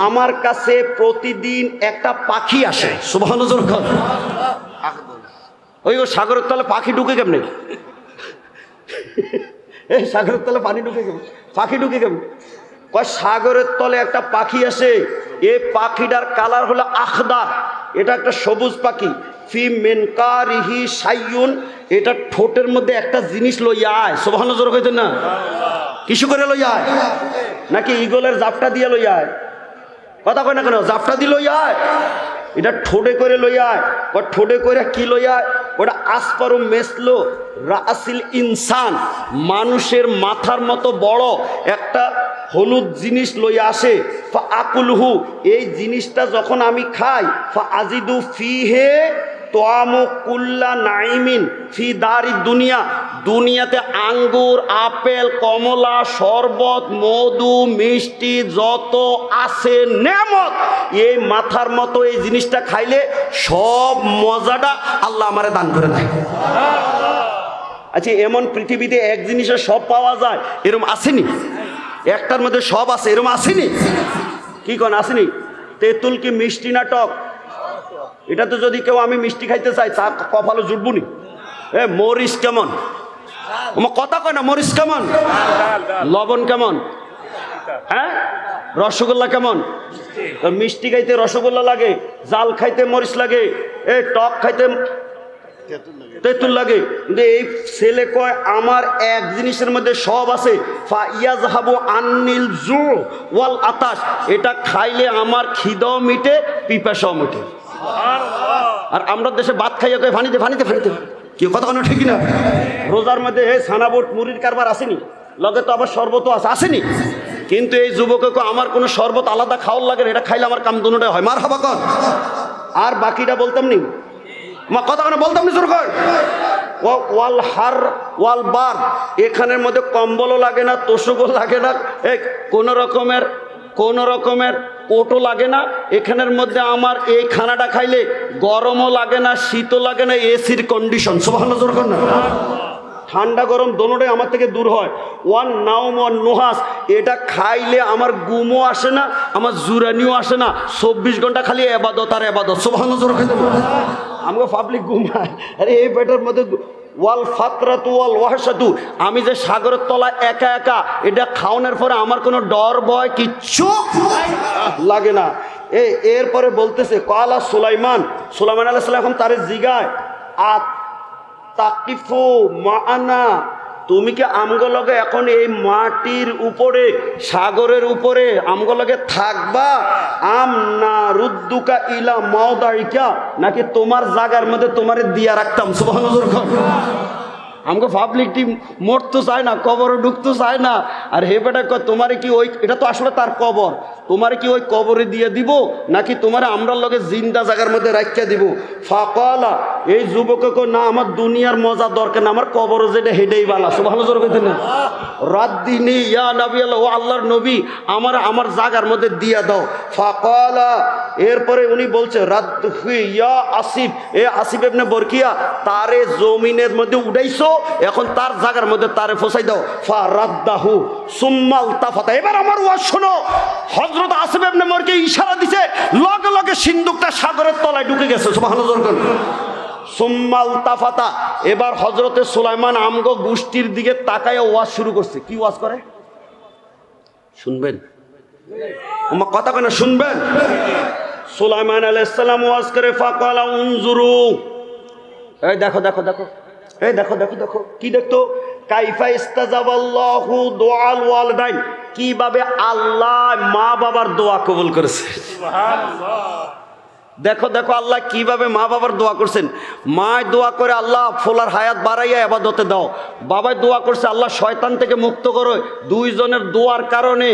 আমার কাছে প্রতিদিন একটা পাখি আসে। সুবহানাল্লাহ। ওই সাগরের তলে পাখি ঢুকে কেমনে? এই সাগরের তলে পানি ঢুকে কেমন? পাখি ঢুকে কেমন? কয় সাগরের তলে একটা পাখি আসে, এই পাখিটার কালার হলো আখদার, এটা একটা সবুজ পাখি। ফি মিনকারিহি শাইউন, এটা ঠোঁটের মধ্যে একটা জিনিস লইয়া আয়। সুবহানাল্লাহ কইতেন না? কিছু করে লইয়া আয় নাকি ইগলের জাপটা দিয়ে লইয়া আয়? কথা কয় না কেন? জাপটা দিয়ে লইয়া আয়। এটা ঠোঁটে করে লইয়া আয়। ঠোঁটে করে কি লইয়া আয়? ওটা আসপারু মেসলো রাসিল ইনসান, মানুষের মাথার মতো বড় একটা হলুদ জিনিস লইয়া আসে। ফা আকুলহু, এই জিনিসটা যখন আমি খাই, ফা আজিদু ফিহে তোয়ামু কুল্লা নাইমিন ফি দারি দুনিয়া, দুনিয়াতে আঙ্গুর আপেল কমলা শরবত মধু মিষ্টি যত আছে নেমত, এই মাথার মতো এই জিনিসটা খাইলে সব মজাটা আল্লাহ আমারে দান করে দেয়। আচ্ছা, এমন পৃথিবীতে এক জিনিসে সব পাওয়া যায় এরকম আসেনি? একটার মধ্যে সব আছে এরকম আসেনি? কি কোন আসেনি? তেঁতুল কি মিষ্টি না টক? এটা তো যদি কেউ আমি মিষ্টি খাইতে চাই তা কপালে জুটবুনি। মরিচ কেমন? কথা কয় না, মরিচ কেমন? লবণ কেমন? হ্যাঁ, রসগোল্লা কেমন? মিষ্টি খাইতে রসগোল্লা লাগে, জাল খাইতে মরিচ লাগে, টক খাইতে তেঁতুল লাগে। কিন্তু এই ছেলে কয় আমার এক জিনিসের মধ্যে সব আছে, ফা ইয়াজহাবু আন্নিল জু ওয়াল আতাশ, এটা খাইলে আমার খিদাও মিটে পিপাসাও মিটে। আর আমরা দেশে ভাত খাইয়া কয় ফানিতে ফানিতে ফানিতে, কেউ কথা কোনো ঠিক না। রোজার মধ্যে ছানাবোট মুড়ির কারবার আসেনি, লগে তো আবার শরবতও আছে, আসেনি। কিন্তু এই যুবককে আমার কোনো শরবত আলাদা খাওয়ার লাগে না, এটা খাইলে আমার কাম দুটোটাই হয়। মার হাবা কর। আর বাকিটা বলতাম নি, মা কথা কোনো বলতাম নি জোর কর। ওয়াল হার ওয়াল বার, এখানের মধ্যে কম্বলও লাগে না, তোষকও লাগে না, কোনো রকমের কোটও লাগে না। এখানের মধ্যে আমার এই খানাটা খাইলে গরমও লাগে না, শীতও লাগে না, এসির কন্ডিশন। সুবহানাল্লাহ জোর কর না। ঠান্ডা গরম দোনোটাই আমার থেকে দূর হয়। ওয়ান নাওম ওয়ান নুহাস, এটা খাইলে আমার ঘুমও আসে না, আমার জুরানিও আসে না, 24 ঘন্টা খালি এবাদত আর এবাদত। সুবহানাল্লাহ জোর কর। আমাকে পাবলিক ঘুমায়, আরে এই পেটের মধ্যে। ওয়াল ফাতরাতু ওয়াল ওয়াহশাতু, আমি যে সাগরের তলা একা একা, এটা খাওয়ানোর পরে আমার কোনো ডর ভয় কিচ্ছু লাগে না। এরপরে বলতেছে কালা সুলাইমান আলাইহিস সালাম তারে জিগায়, তাকিফু মাআনা, তুমি কি আমগো লগে এখন এই মাটির উপরে সাগরের উপরে আমগো লগে থাকবা, আম না রুদ্দুকা ইলা মাওদাইকা, নাকি তোমার জায়গার মধ্যে তোমারে দিয়া রাখতাম। সুবহানাল্লাহ। আমাকে পাবলিক টিম মরতে চায় না, কবরে ঢুকতে চায় না। আর হে বেটা কয় তোমারে কি ওই, এটা তো আসলে তার কবর, তোমারে কি ওই কবরে দিয়ে দিব, নাকি তোমারে আমরা লগে জিন্দা জায়গার মধ্যে রাখিয়া দিব। ফাকালা, এই যুবকে কয় না, আমার দুনিয়ার মজা দরকার না, আমার কবরে যেটা হেডেই বালা। সুবহানাল্লাহ কইতেন না। রাত দিনই ইয়া নবী আল্লাহ, ও আল্লাহর নবী, আমার জায়গার মধ্যে দিয়া দাও। ফাকালা, এরপরে উনি বলছে রাদ্দফি ইয়া আসিফ, এ আসিফ ইবনে বরকিয়া, তারে জমিনের মধ্যে উঠাইছো, এখন তার জায়গার মধ্যে তারে ফসাই দাও। ফা রাদ্দাহু সুম্মাল তাফাতা, এবার আমার ওয়াজ শোনো। হযরত আসিফ ইবনে বরকিয়া ইশারা দিছে, লগে লগে সিন্দুকটা সাগরের তলায় ঢুকে গেছে। সুবহানাল্লাহ। সুম্মাল তাফাতা, এবার হযরতে সুলাইমান আমগো গোষ্ঠীর দিকে তাকায় ওয়াজ শুরু করছে। কি ওয়াজ করে শুনবেন? আমার কথা কেন শুনবেন? সুলাইমান আলাইহিস সালাম ওয়াজ করে, ফাকালা উনজুরু, এই দেখো দেখো দেখো, এই দেখো দেখো দেখো। কি দেখতো? কাইফা ইস্তাজাবাল্লাহু দুআল ওয়ালিদাইন, কিভাবে আল্লাহ মা বাবার দোয়া কবুল করেছে। সুবহানাল্লাহ। দেখো দেখো আল্লাহ কিভাবে মা বাবার দোয়া করছেন। মায় দোয়া করে আল্লাহ ফোলার হায়াত বাড়াইয়া ইবাদতে দাও। বাবায় দোয়া করছে আল্লাহ শয়তান থেকে মুক্ত করো। দুইজনের দোয়ার কারণে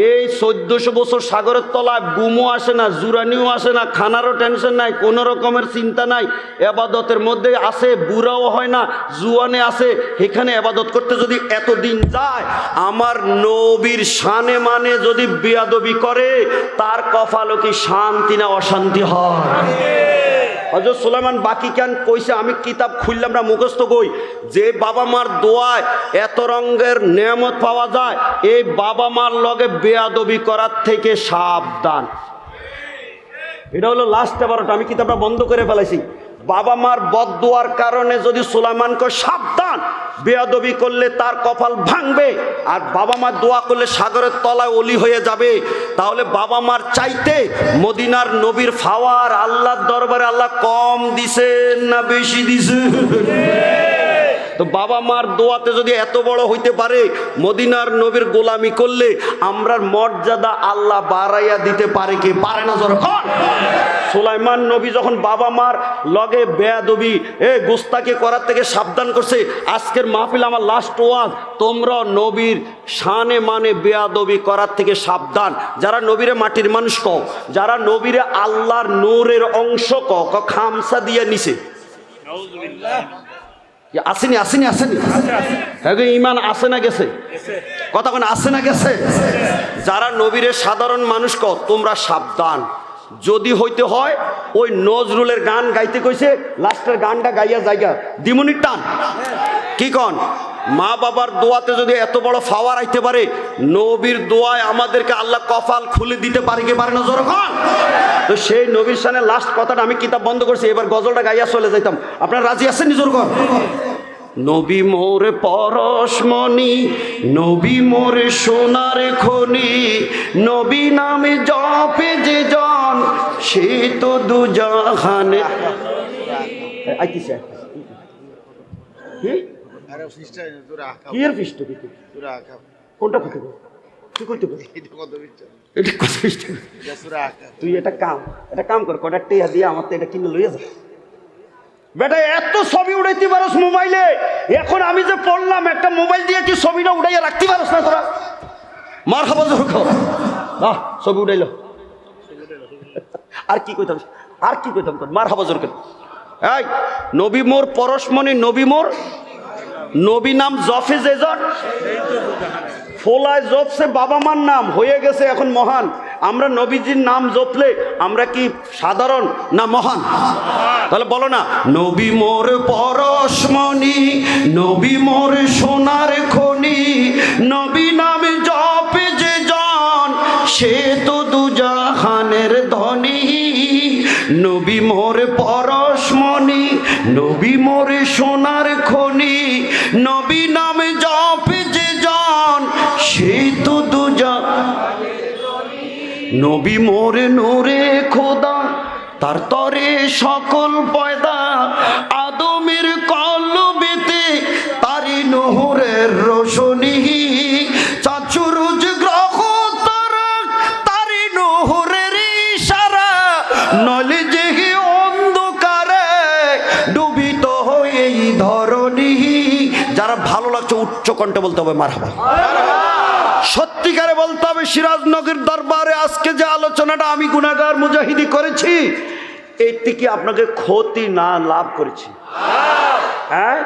এই 1400 বছর সাগরের তলায় ঘুমও আসে না, জুরানিও আসে না, খানারও টেনশন নাই, কোনো রকমের চিন্তা নাই, ইবাদতের মধ্যে আছে, বুড়াও হয় না, জুয়ানে আছে। এখানে ইবাদত করতে যদি এতদিন যায়, আমার নবীর শানে মানে যদি বেয়াদবি করে, তার কপালও কি শান্তি না অশান্তি হয়? হযরত সুলাইমান বাকি কেন কইছে, আমি কিতাব খুললাম না, মুখস্থ কই, যে বাবা মার দোয়ায় এত রঙের নেয়ামত পাওয়া যায়, এই বাবা মার লগে বেয়াদবি করার থেকে সাবধান। এটা হলো লাস্ট 12টা, আমি কিতাবটা বন্ধ করে ফেলাইছি। বাবা মার বদদোয়ার কারণে যদি সুলাইমানকে সাবধান, বেয়াদবি করলে তার কপাল ভাঙবে। আর বাবা মার দোয়া করলে সাগরের তলায় অলি হয়ে যাবে। তাহলে বাবা মার চাইতে মদিনার নবীর ফাওয়ার আল্লাহর দরবারে আল্লাহ কম দিছেন না বেশি দিছেন? তো বাবা মার দোয়াতে যদি এত বড় হইতে পারে, মদিনার নবীর গোলামি করলে আমরার মর্যাদা আল্লাহ বাড়াইয়া দিতে পারে কি পারে না? যখন সুলাইমান নবী যখন বাবা মার লগে বেয়াদবি গোস্তাকি করার থেকে সাবধান করছে, আজকের মাহফিল আমার লাস্ট ওয়াজ, তোমরা নবীর শানে মানে বেয়াদবি করার থেকে সাবধান। যারা নবীরে মাটির মানুষ কও, যারা নবীরে আল্লাহর নূরের অংশ কও, খামসা দিয়ে নিছে, আসেনি আসেনি আসেনি, ইমান আসে না গেছে? কথা কোন আসে না গেছে? যারা নবীরে সাধারণ মানুষ কও, তোমরা সাবধান। যদি হইতে হয় ওই নজরুলের গান গাইতে কইছে, লাস্টের গানটা গাইয়া জায়গা দিমুনির টান। কি কন? মা বাবার দোয়াতে যদি এত বড় ফাওয়ার আইতে পারে, নবীর দোয়ায় আমাদেরকে আল্লাহ কপাল খুলে দিতে পারে কি পারে না? যখন তো সেই নবীর সামনে লাস্ট কথাটা আমি কিতাব বন্ধ করছি, এবার গজলটা গাইয়া চলে যাইতাম। আপনারা রাজি আছেন? নিজর কর। নবী মোরে পরশমণি, নবী মোরে সোনার খনি, নবী নামে জপে যে জন, সে তো দুজাহানে। আইতিছে কি এর পৃষ্ঠ কোনটা করতে পারো কি করতে পারো এটা কত পৃষ্ঠ তুই এটা কাম কর কটা টেয়া দিয়ে আমার তো এটা কিনে লইয়া যা বেটা এত ছবি উড়াইতে পারস মোবাইলে এখন আমি যে পড়লাম একটা মোবাইল দিয়ে কি ছবিটা উড়াইয়া রাখতে পারস না তোরা মার খাবো জোর খাও ছবি উড়াইল আর কি কইতাম তোর মার খাবো জোর কেন এই নবী মোর পরশমণি নবী মোর নবী নাম জফে যেজন ফোলায় জপছে বাবা মার নাম হয়ে গেছে এখন মহান আমরা নবীজির নাম জপলে আমরা কি সাধারণ না মহান তাহলে বলো না নবী মোর পরশমণি নবী মোর সোনার খনি নবী নাম জপে যে জন সে তো দুজাহানের ধনী নবী মোর পরশমণি নবী মোর সোনার খনি নবী নাম জপে যে জন সে তো নবী মোরে নূরে খোদা তার তরে সকল পয়দা আদমের কলবেতে তারি নহরের রোশনী চাচুরুজ গ্রহ তারক তারি নহরের ইশারা নলে যেহি অন্ধকারে ডুবিত হয়ে এই ধরনী যারা ভালো লাগছে উচ্চ কণ্ঠে বলতে হবে মারহাবা সত্যিকারে বলতে হবে সিরাজনগর দরবারে আজকে যে আলোচনাটা আমি গুনাহগার মুজাহিদি করেছি এর থেকে আপনাকে ক্ষতি না লাভ করেছি হ্যাঁ